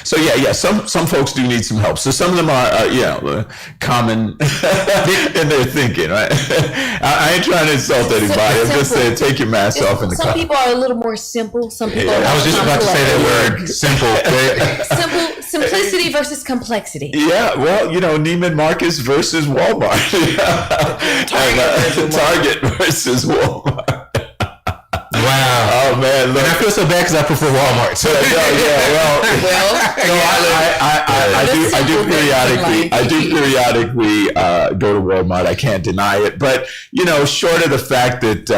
Speaker 4: So yeah. Some folks do need some help. So some of them are common in their thinking. Right? I ain't trying to insult anybody. I'm just saying, take your mask off in the car.
Speaker 2: Some people are a little more simple. Some people.
Speaker 4: I
Speaker 3: was just about to say that word. Simple.
Speaker 2: Simplicity versus complexity.
Speaker 4: Yeah. Well, Neiman Marcus versus Walmart. Target versus Walmart.
Speaker 3: Wow.
Speaker 4: Oh man, look.
Speaker 3: And I feel so bad because I prefer Walmart. So
Speaker 4: I do periodically go to Walmart. I can't deny it, but short of the fact that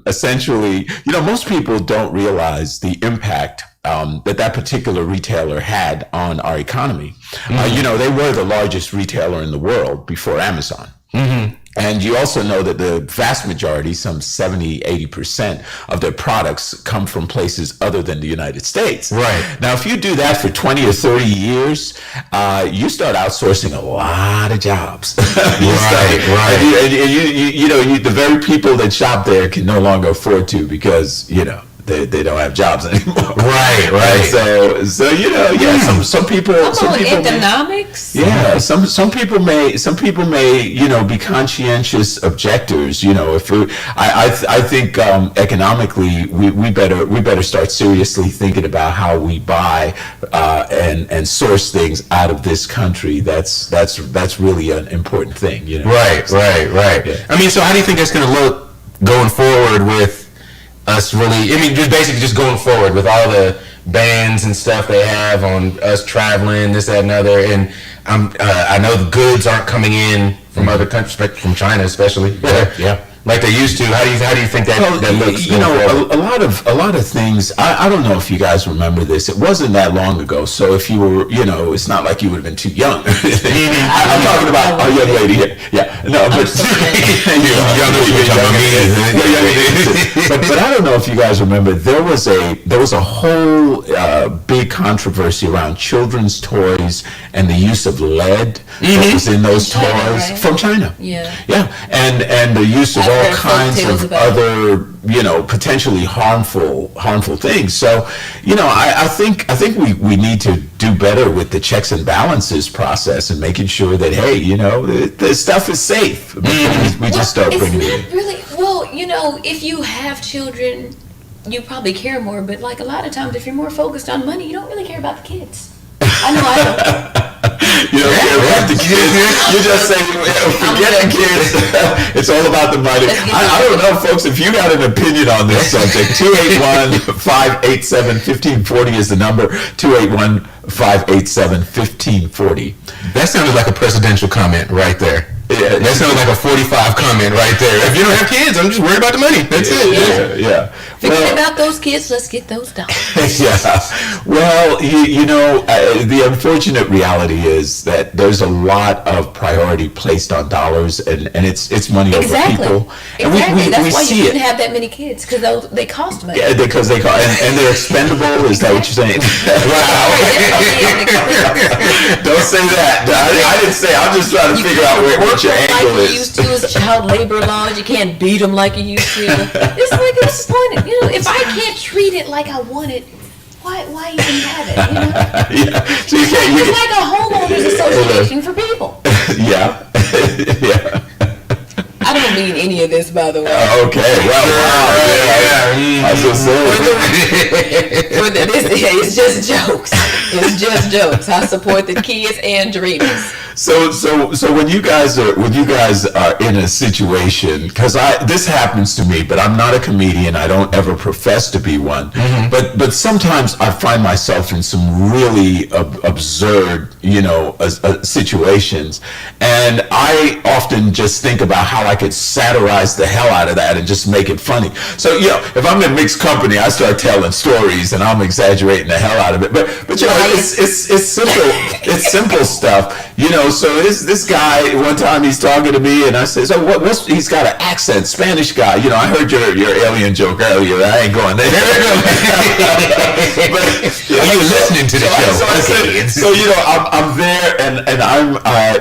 Speaker 4: essentially, most people don't realize the impact that particular retailer had on our economy. They were the largest retailer in the world before Amazon. Mm-hmm. And you also know that the vast majority, some 70-80% of their products come from places other than the United States.
Speaker 3: Right.
Speaker 4: Now, if you do that for 20 or 30 years, you start outsourcing a lot of jobs.
Speaker 3: Right.
Speaker 4: And the very people that shop there can no longer afford to because, they don't have jobs anymore.
Speaker 3: Right.
Speaker 4: So some people
Speaker 2: economics.
Speaker 4: Some people may be conscientious objectors. I think economically we better start seriously thinking about how we buy and source things out of this country. That's really an important thing.
Speaker 3: Right.
Speaker 4: Yeah.
Speaker 3: I mean, so how do you think that's going to look going forward with us just basically just going forward with all the bans and stuff they have on us traveling, this, that, and other, and I know the goods aren't coming in from other countries, from China especially.
Speaker 4: Yeah.
Speaker 3: Like they used to. How do you think that looks?
Speaker 4: A lot of things. I don't know if you guys remember this. It wasn't that long ago. So if you were, it's not like you would have been too young. I'm talking about a young lady here. Yeah, no, but but I don't know if you guys remember. There was a whole big controversy around children's toys and the use of lead that was in those toys from China.
Speaker 2: Yeah,
Speaker 4: and the use of all kinds of other potentially harmful things. So, I think we need to do better with the checks and balances process and making sure that, hey, the stuff is safe. We just start bringing it in.
Speaker 2: Really, well, if you have children, you probably care more, but like a lot of times if you're more focused on money, you don't really care about the kids. I know I don't.
Speaker 4: You don't care about the kids. You just say, forget the kids. It's all about the money. I don't know, folks, if you got an opinion on this subject, 281-587-1540 is the number, 281-587-1540.
Speaker 3: That sounded like a presidential comment right there. Yeah, that sounds like a 45 comment right there. If you don't have kids, I'm just worried about the money. That's it.
Speaker 4: Yeah.
Speaker 2: Forget about those kids. Let's get those dollars.
Speaker 4: Yeah. Well, the unfortunate reality is that there's a lot of priority placed on dollars, and it's money over people. And
Speaker 2: Exactly. That's
Speaker 4: we
Speaker 2: why
Speaker 4: see
Speaker 2: you shouldn't
Speaker 4: it.
Speaker 2: have that many kids, because they cost money.
Speaker 4: Yeah, because they cost, and they're expendable. Is that what you're saying? Don't say that. I didn't say. I'm just trying to figure out what your angle
Speaker 2: like
Speaker 4: is.
Speaker 2: you used to as child labor laws. You can't beat them like you used to. It's like it's disappointing. If I can't treat it like I want it, why even have it?
Speaker 4: Yeah. So
Speaker 2: It's like a homeowners association for people.
Speaker 4: Yeah. Yeah.
Speaker 2: I don't mean any of this, by the way.
Speaker 4: Okay. Well, wow. I was just saying.
Speaker 2: It's just jokes. It's just jokes. I support the kids and dreamers.
Speaker 4: So when you guys are in a situation, because this happens to me, but I'm not a comedian. I don't ever profess to be one. Mm-hmm. But sometimes I find myself in some really absurd, situations, and I often just think about how I could satirize the hell out of that and just make it funny. So if I'm in mixed company, I start telling stories and I'm exaggerating the hell out of it. But it's simple. It's simple stuff. So this guy, one time he's talking to me and I said, so he's got an accent, Spanish guy. I heard your alien joke earlier. I ain't going there. But
Speaker 3: you were listening to the show.
Speaker 4: I'm there and I'm,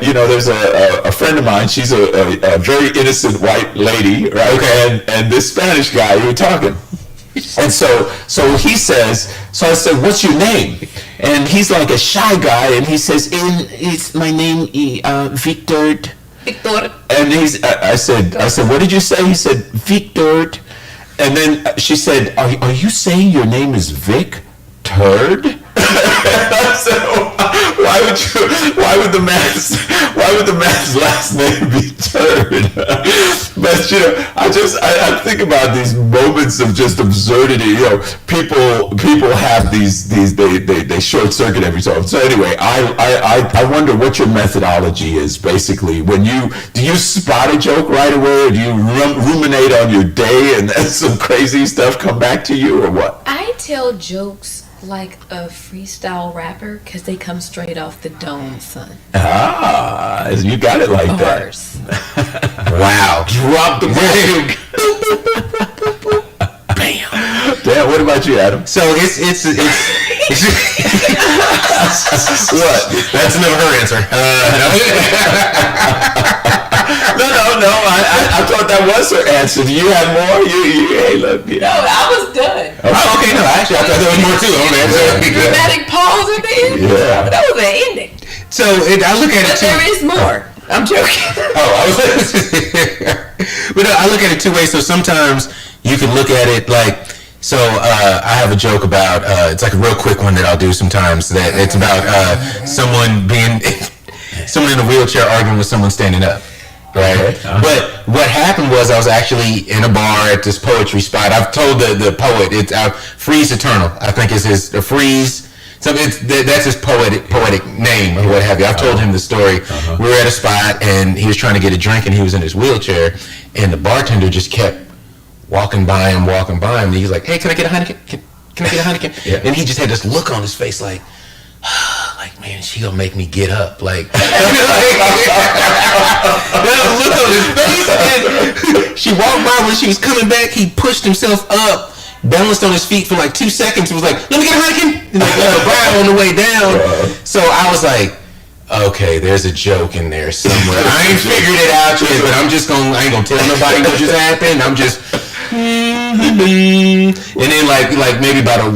Speaker 4: there's a friend of mine. She's a very innocent white lady, right? Okay. And this Spanish guy, we were talking. And so he says, so I said, what's your name? And he's like a shy guy, and he says, it's my name, Victor.
Speaker 2: Victor.
Speaker 4: And I said, what did you say? He said, Victor. And then she said, are you saying your name is Vic Turd? So why would the man's last name be Turd? But I think about these moments of just absurdity. People have these they short circuit every time. So anyway, I wonder what your methodology is. Basically, do you spot a joke right away, or do you ruminate on your day and then some crazy stuff come back to you, or what?
Speaker 2: I tell jokes like a freestyle rapper because they come straight off the dome, son.
Speaker 4: Ah, you got it like
Speaker 2: Bars.
Speaker 4: that. Wow. Drop the mic. Bam. Damn, what about you, Adam?
Speaker 3: So it's
Speaker 4: what?
Speaker 3: That's never her answer.
Speaker 4: No. I thought that was her answer. Do you have more? Hey, look.
Speaker 2: No, I was done.
Speaker 3: Oh, okay, no, actually, I thought there was more too.
Speaker 2: Dramatic pause at the end.
Speaker 4: Yeah.
Speaker 2: That was the ending.
Speaker 3: So I look at it too.
Speaker 2: There is more. I'm joking.
Speaker 3: But I look at it two ways. So sometimes you can look at it like. So I have a joke about it's like a real quick one that I'll do sometimes. That it's about someone in a wheelchair arguing with someone standing up. Right. But what happened was I was actually in a bar at this poetry spot. I've told the poet it's Freeze Eternal. I think it's his Freeze. So that's his poetic name or what have you. I've told him the story. We were at a spot and he was trying to get a drink and he was in his wheelchair and the bartender just kept walking by him. And he's like, "Hey, can I get a Heineken? Can I get a Heineken?" Yeah. And he just had this look on his face like man, she gonna make me get up. Like, look on his face. And she walked by when she was coming back. He pushed himself up, balanced on his feet for like 2 seconds. And was like, "Let me get a Heineken." And like a brow on the way down. So I was like, okay, there's a joke in there somewhere. I ain't figured it out yet, but I ain't gonna tell nobody what just happened. I'm just. And And then like maybe about a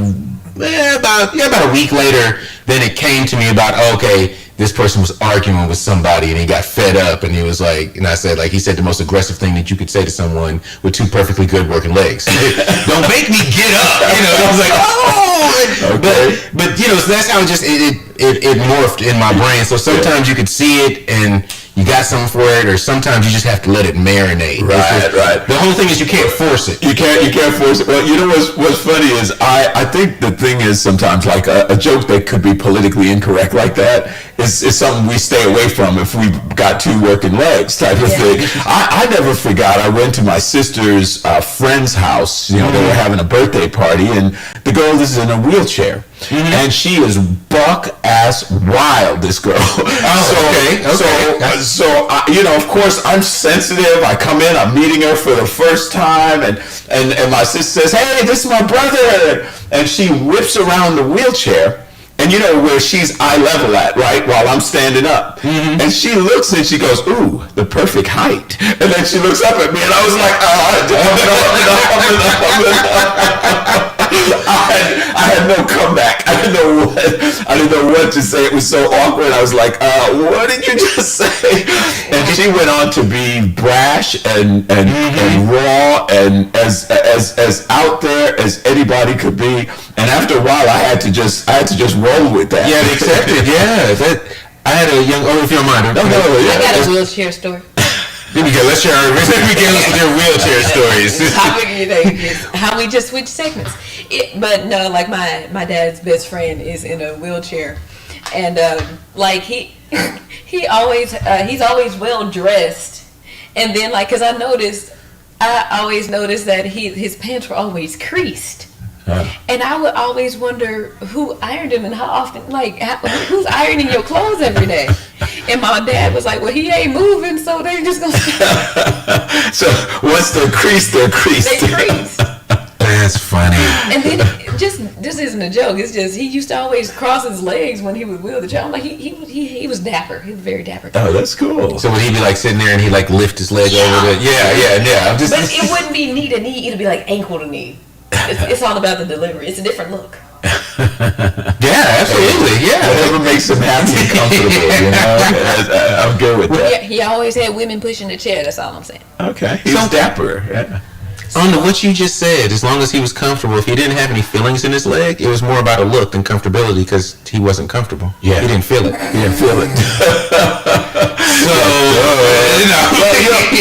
Speaker 3: week later, then it came to me about, okay, this person was arguing with somebody and he got fed up and he was like, and I said, like, he said the most aggressive thing that you could say to someone with two perfectly good working legs. Don't make me get up. You know, I was like, oh, okay. but you know, so that's how it morphed in my brain. So sometimes you could see it and you got something for it, or sometimes you just have to let it marinate.
Speaker 4: Right.
Speaker 3: The whole thing is you can't force it.
Speaker 4: You can't force it. Well, you know what's funny is I think the thing is sometimes like a joke that could be politically incorrect like that is something we stay away from if we got two working legs type of thing. I never forgot. I went to my sister's friend's house. You know, they were having a birthday party, and the girl is in a wheelchair. And she is buck ass wild, this girl. So you know, of course, I'm sensitive. I come in, I'm meeting her for the first time, and my sister says, "Hey, this is my brother," and she whips around the wheelchair. And you know where she's eye level at, right? While I'm standing up. And she looks and she goes, "Ooh, the perfect height." And then she looks up at me and I was like, I had no comeback. I didn't know what to say. It was so awkward. I was like, what did you just say? And she went on to be brash and raw and as out there as anybody could be. And after a while, I had to just roll with that.
Speaker 3: Yeah, they accepted. Yeah, I had a young. Oh, if you don't mind.
Speaker 2: I got a wheelchair story.
Speaker 3: There we go. Let's share our wheelchair stories.
Speaker 2: Topic is how we just switch segments. But no, like my dad's best friend is in a wheelchair, and like he's always well dressed, and then like because I always noticed that his pants were always creased. And I would always wonder who ironed him and how often, who's ironing your clothes every day? And my dad was like, well, he ain't moving, so they just gonna stop.
Speaker 4: So once they're creased, they're creased.
Speaker 2: They creased.
Speaker 3: That's funny.
Speaker 2: And then this isn't a joke. It's just he used to always cross his legs when he would wheel the chair. I'm like, he was dapper. He was very dapper.
Speaker 4: Oh, that's cool.
Speaker 3: So would he be like sitting there and he like lift his leg over the yeah.
Speaker 2: But it wouldn't be knee to knee. It'd be like ankle to knee. It's all about the delivery. It's a different look.
Speaker 3: Yeah, absolutely. Yeah,
Speaker 4: whatever makes him happy and comfortable. You know, I'm good with that.
Speaker 2: He always had women pushing the chair. That's all I'm saying.
Speaker 4: Okay, he's dapper. Yeah.
Speaker 3: On to what you just said, as long as he was comfortable, if he didn't have any feelings in his leg, it was more about a look than comfortability because he wasn't comfortable.
Speaker 4: Yeah.
Speaker 3: He didn't feel it.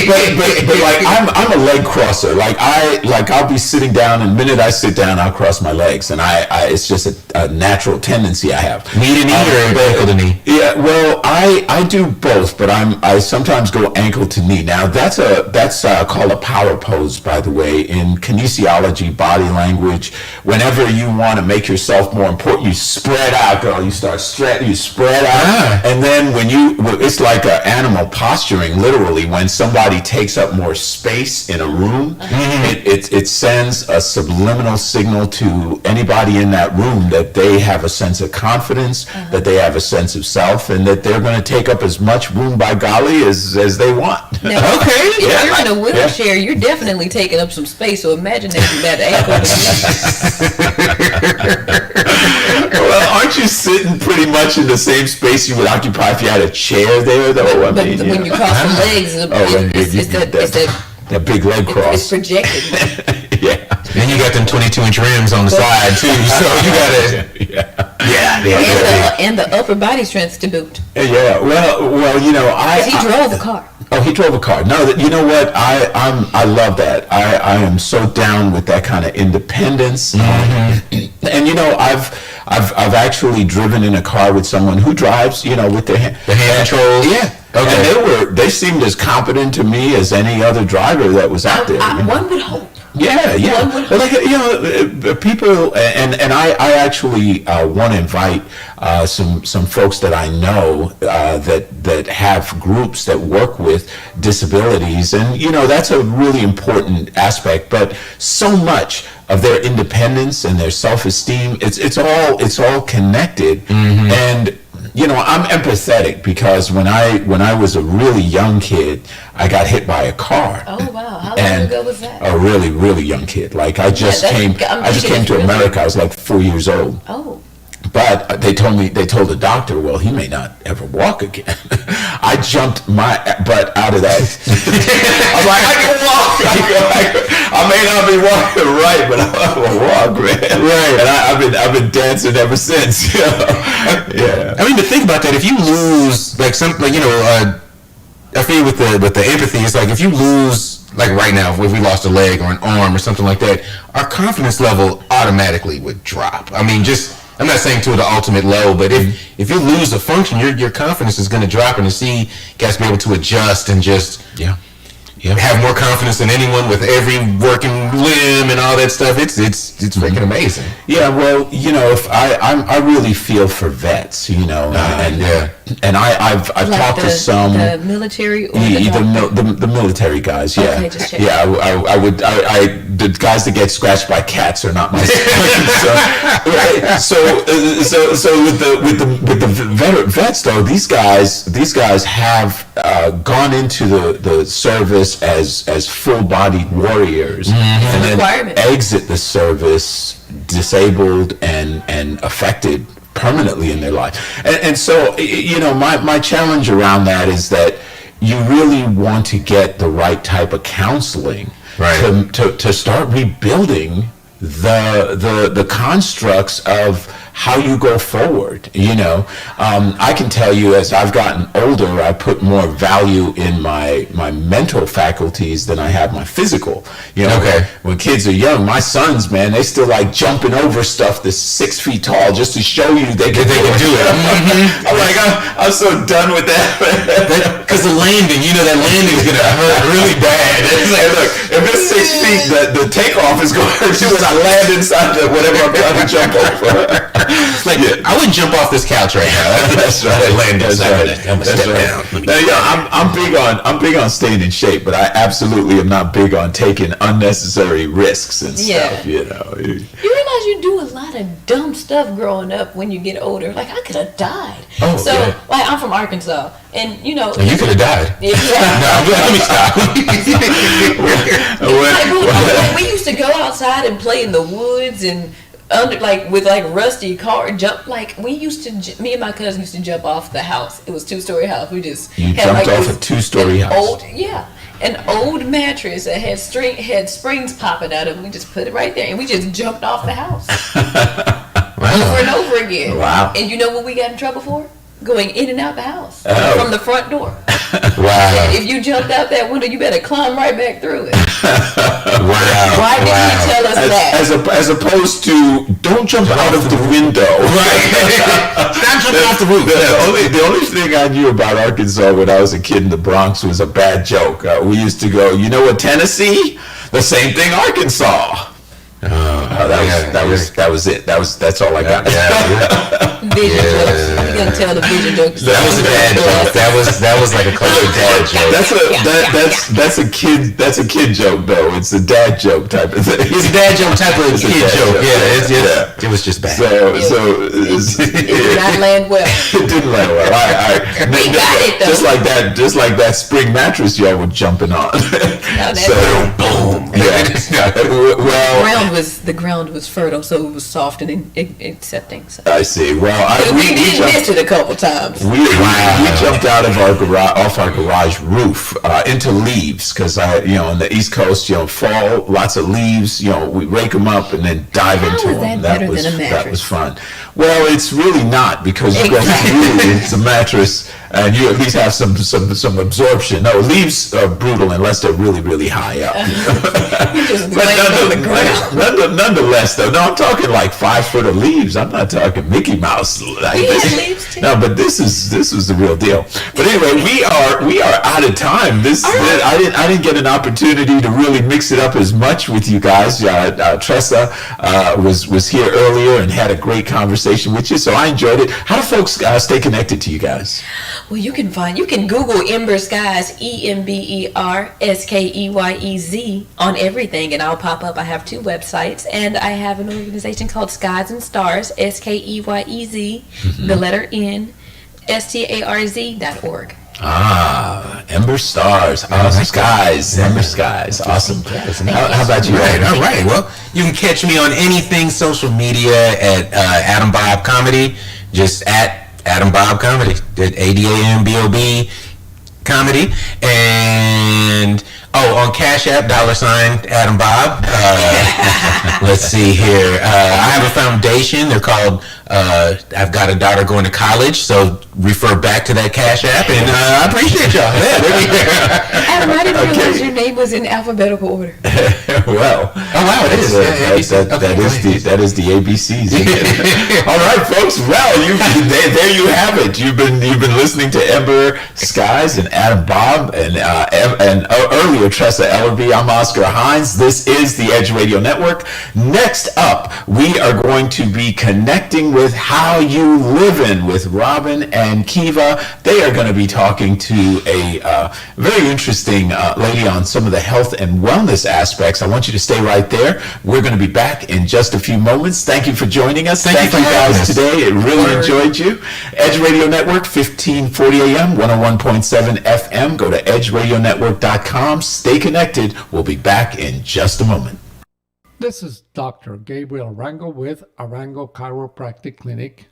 Speaker 4: But like I'm a leg crosser. Like I'll be sitting down, and the minute I sit down, I'll cross my legs, and I it's just a natural tendency I have.
Speaker 3: Knee to knee or ankle to knee?
Speaker 4: Yeah, well, I do both, but I sometimes go ankle to knee. Now that's called a power pose, by the way, in kinesiology, body language. Whenever you want to make yourself more important, you spread out, girl. You start you spread out, and then it's like an animal posturing. Literally, when somebody takes up more space in a room, it sends a subliminal signal to anybody in that room that they have a sense of confidence, that they have a sense of self, and that they're going to take up as much room, by golly, as they want.
Speaker 2: Now, if you're in a wheelchair, you're definitely taking up some space. So imagine that ankle.
Speaker 4: Well, aren't you sitting pretty much in the same space you would occupy if you had a chair there, though?
Speaker 2: But when you cross the legs, it's
Speaker 4: that big leg cross.
Speaker 2: It's projected.
Speaker 4: Yeah.
Speaker 3: And you got them 22-inch rims on the side too, so you gotta.
Speaker 2: And the upper body strength to boot.
Speaker 4: Yeah. Well, you know,
Speaker 2: he drove a car.
Speaker 4: Oh, he drove a car. No, you know what? I love that. I am so down with that kind of independence. And you know, I've actually driven in a car with someone who drives, you know, with the hand
Speaker 3: controls.
Speaker 4: Yeah. Okay. And they seemed as competent to me as any other driver that was out there.
Speaker 2: One would hope.
Speaker 4: Yeah. Like, you know, people, and I actually want to invite some folks that I know that have groups that work with disabilities, and you know, that's a really important aspect. But so much of their independence and their self-esteem, it's all connected, and I'm empathetic because when I was a really young kid, I got hit by a car.
Speaker 2: Oh wow! How long ago was that?
Speaker 4: A really, really young kid. Like I just came to America. I was like 4 years old.
Speaker 2: Oh.
Speaker 4: But they told the doctor, well, he may not ever walk again. I jumped my butt out of that. I'm like, I can walk. I may not be walking right, but I will walk, man. Right. And I've been dancing ever since. Yeah.
Speaker 3: I mean, to think about that, if you lose like something, I feel with the empathy, it's like if you lose, like right now, if we lost a leg or an arm or something like that, our confidence level automatically would drop. I mean, I'm not saying to the ultimate low, but if you lose a function, your confidence is going to drop, and to see guys be able to adjust and just have more confidence than anyone with every working limb and all that stuff, it's freaking amazing.
Speaker 4: Yeah, well, if I really feel for vets, and I've
Speaker 2: like
Speaker 4: talked to some
Speaker 2: the military or
Speaker 4: the military guys. Yeah,
Speaker 2: okay, just check.
Speaker 4: Yeah, the guys that get scratched by cats are not my so with the vets though, these guys have gone into the service as full-bodied warriors, and then exit the service disabled and affected permanently in their life. And so, my challenge around that is that you really want to get the right type of counseling to start rebuilding the constructs of how you go forward. I can tell you, as I've gotten older, I put more value in my mental faculties than I have my physical. When kids are young, my sons, man, they still like jumping over stuff that's 6 feet tall just to show you they can do it. I'm like, I'm so done with that.
Speaker 3: Because the landing, that landing is gonna hurt really bad.
Speaker 4: It's like, look, if it's 6 feet, the takeoff is going to hurt you when I land inside whatever I'm trying to jump over.
Speaker 3: I wouldn't jump off this couch right now. That's right. Land inside. I'm gonna step down.
Speaker 4: I'm big on staying in shape, but I absolutely am not big on taking unnecessary risks and stuff.
Speaker 2: You realize you do a lot of dumb stuff growing up when you get older. Like I could have died. Like I'm from Arkansas, and
Speaker 3: you could have died.
Speaker 2: Yeah.
Speaker 3: No, let me stop.
Speaker 2: We used to go outside and play in the woods and with rusty car jump. Me and my cousin used to jump off the house. It was 2-story house. We just
Speaker 4: jumped off a 2-story house.
Speaker 2: An old mattress that had springs popping out of it. We just put it right there and we just jumped off the house. Over and over again.
Speaker 4: Wow.
Speaker 2: And you know what we got in trouble for? Going in and out the house from the front door.
Speaker 3: Wow.
Speaker 2: If you jumped out that window, you better climb right back through it.
Speaker 3: Wow.
Speaker 2: Why did he tell us that?
Speaker 4: As opposed to don't jump out of the window.
Speaker 3: Right. Stop jumping off the roof.
Speaker 4: The only thing I knew about Arkansas when I was a kid in the Bronx was a bad joke. We used to go, what Tennessee? The same thing Arkansas. That was it. That's all I got.
Speaker 2: Vision jokes. You're gonna tell the vision jokes.
Speaker 3: That was a dad joke. That was like a classic dad joke.
Speaker 4: That's a kid joke though. It's a dad joke type of thing.
Speaker 3: It's a dad joke type of kid joke. Yeah, it was just bad.
Speaker 2: It did not land well.
Speaker 4: It didn't land well.
Speaker 2: We got it though.
Speaker 4: Just like that spring mattress y'all were jumping on.
Speaker 3: Boom.
Speaker 4: Well,
Speaker 2: the ground was fertile, so it was soft and accepting. So.
Speaker 4: I see. Well,
Speaker 2: we did miss it a couple times.
Speaker 4: We jumped out of off our garage roof into leaves because on the East Coast, fall, lots of leaves. We rake them up and then dive into them.
Speaker 2: That was
Speaker 4: fun. Well, it's really not because you go through into the mattress and you at least have some absorption. No, leaves are brutal unless they're really, really high up. But nonetheless, though, no, I'm talking like 5 foot of leaves. I'm not talking Mickey Mouse.
Speaker 2: Leaves too.
Speaker 4: No, but this was the real deal. But anyway, we are out of time. I didn't get an opportunity to really mix it up as much with you guys. Tressa was here earlier and had a great conversation with you, so I enjoyed it. How do folks stay connected to you guys?
Speaker 2: Well, you can Google Ember Skies, EMBERSKEYEZ on everything, and I'll pop up. I have 2 websites, and I have an organization called Skies and Stars, SKEYEZ, the letter N, EmberStarz.org.
Speaker 4: Ember Stars. Ember Skies. Ember Skies. Awesome. How about you?
Speaker 3: All right. Well, you can catch me on anything social media at Adam Bob Comedy. Just at Adam Bob Comedy. ADAMBOB Comedy. And on Cash App, $ Adam Bob. Let's see here. I have a foundation. They're called I've got a daughter going to college, so refer back to that Cash App, and I appreciate y'all.
Speaker 2: Adam, I didn't realize your name was in alphabetical order.
Speaker 4: Well,
Speaker 3: it is.
Speaker 4: That is the ABCs. All right, folks. Well, there you have it. You've been listening to Ember Skies and Adam Bob and earlier Tressa Ellerby. I'm Oscar Hines. This is the Edge Radio Network. Next up, we are going to be connecting with How You Livin' with Robin and Kiva. They are going to be talking to a very interesting lady on some of the health and wellness aspects. I want you to stay right there. We're going to be back in just a few moments. Thank you for joining us. Thank you guys today. I really enjoyed you. Edge Radio Network, 1540 AM, 101.7 FM. Go to edgeradionetwork.com. Stay connected. We'll be back in just a moment.
Speaker 21: This is Dr. Gabriel Arango with Arango Chiropractic Clinic,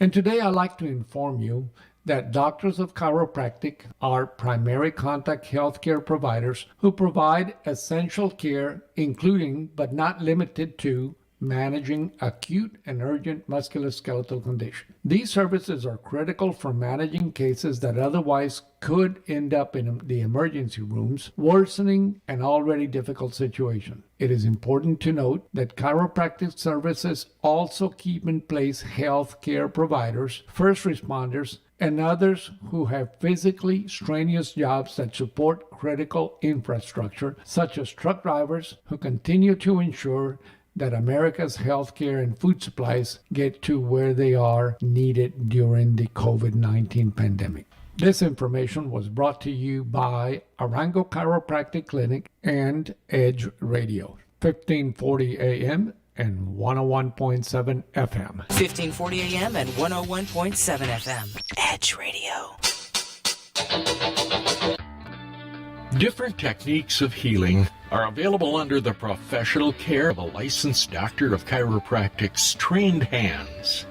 Speaker 21: and today I'd like to inform you that doctors of chiropractic are primary contact healthcare providers who provide essential care, including but not limited to managing acute and urgent musculoskeletal condition. These services are critical for managing cases that otherwise could end up in the emergency rooms, worsening an already difficult situation. It is important to note that chiropractic services also keep in place health care providers, first responders, and others who have physically strenuous jobs that support critical infrastructure, such as truck drivers who continue to ensure that America's healthcare and food supplies get to where they are needed during the COVID-19 pandemic. This information was brought to you by Arango Chiropractic Clinic and Edge Radio, 1540 AM and 101.7 FM.
Speaker 19: 1540 AM and 101.7 FM. Edge Radio.
Speaker 6: Different techniques of healing are available under the professional care of a licensed doctor of chiropractic's trained hands.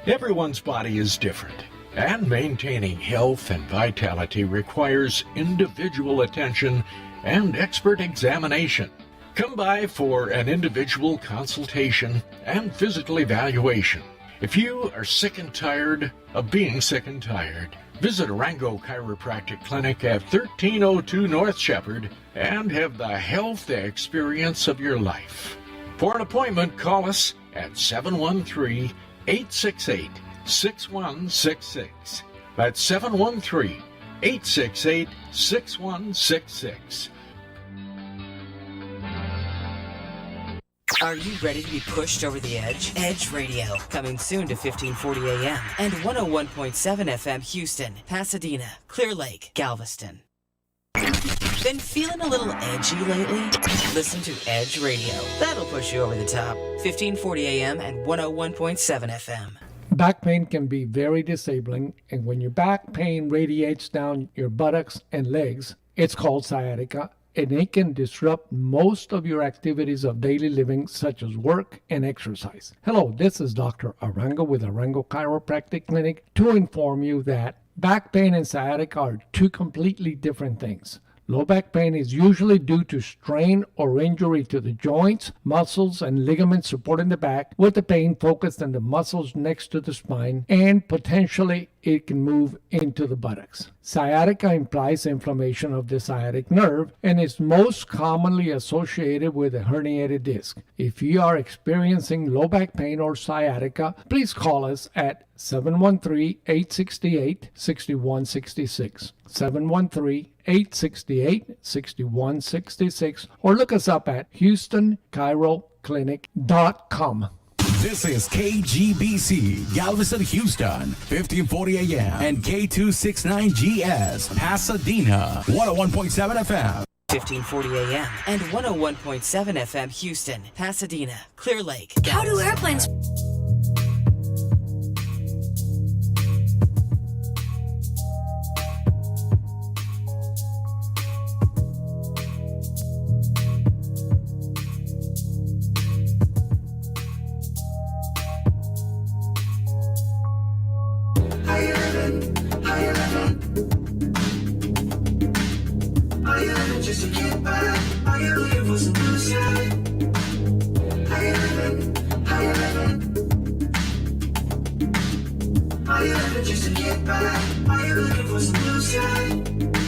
Speaker 6: Everyone's body is different, and maintaining health and vitality requires individual attention and expert examination. Come by for an individual consultation and physical evaluation. If you are sick and tired of being sick and tired, visit Arango Chiropractic Clinic at 1302 North Shepherd and have the health experience of your life. For an appointment, call us at 713-868-6166. That's 713-868-6166.
Speaker 19: Are you ready to be pushed over the edge? Edge Radio, coming soon to 1540 AM and 101.7 FM Houston, Pasadena, Clear Lake, Galveston. Been feeling a little edgy lately? Listen to Edge Radio. That'll push you over the top. 1540 AM and 101.7 FM.
Speaker 21: Back pain can be very disabling, and when your back pain radiates down your buttocks and legs, it's called sciatica, and it can disrupt most of your activities of daily living, such as work and exercise. Hello, this is Dr. Arango with Arango Chiropractic Clinic to inform you that back pain and sciatica are two completely different things. Low back pain is usually due to strain or injury to the joints, muscles, and ligaments supporting the back, with the pain focused on the muscles next to the spine, and potentially it can move into the buttocks. Sciatica implies inflammation of the sciatic nerve and is most commonly associated with a herniated disc. If you are experiencing low back pain or sciatica, please call us at 713-868-6166. 713-868-6166, or look us up at HoustonChiroClinic.com.
Speaker 6: This is KGBC, Galveston, Houston, 1540 AM, and K269GS, Pasadena, 101.7 FM.
Speaker 19: 1540 AM and 101.7 FM Houston, Pasadena, Clear Lake.
Speaker 5: How do airplanes... you looking for some blue sky? How you living? How you living? Are you living just to get by? Are you looking for some blue sky?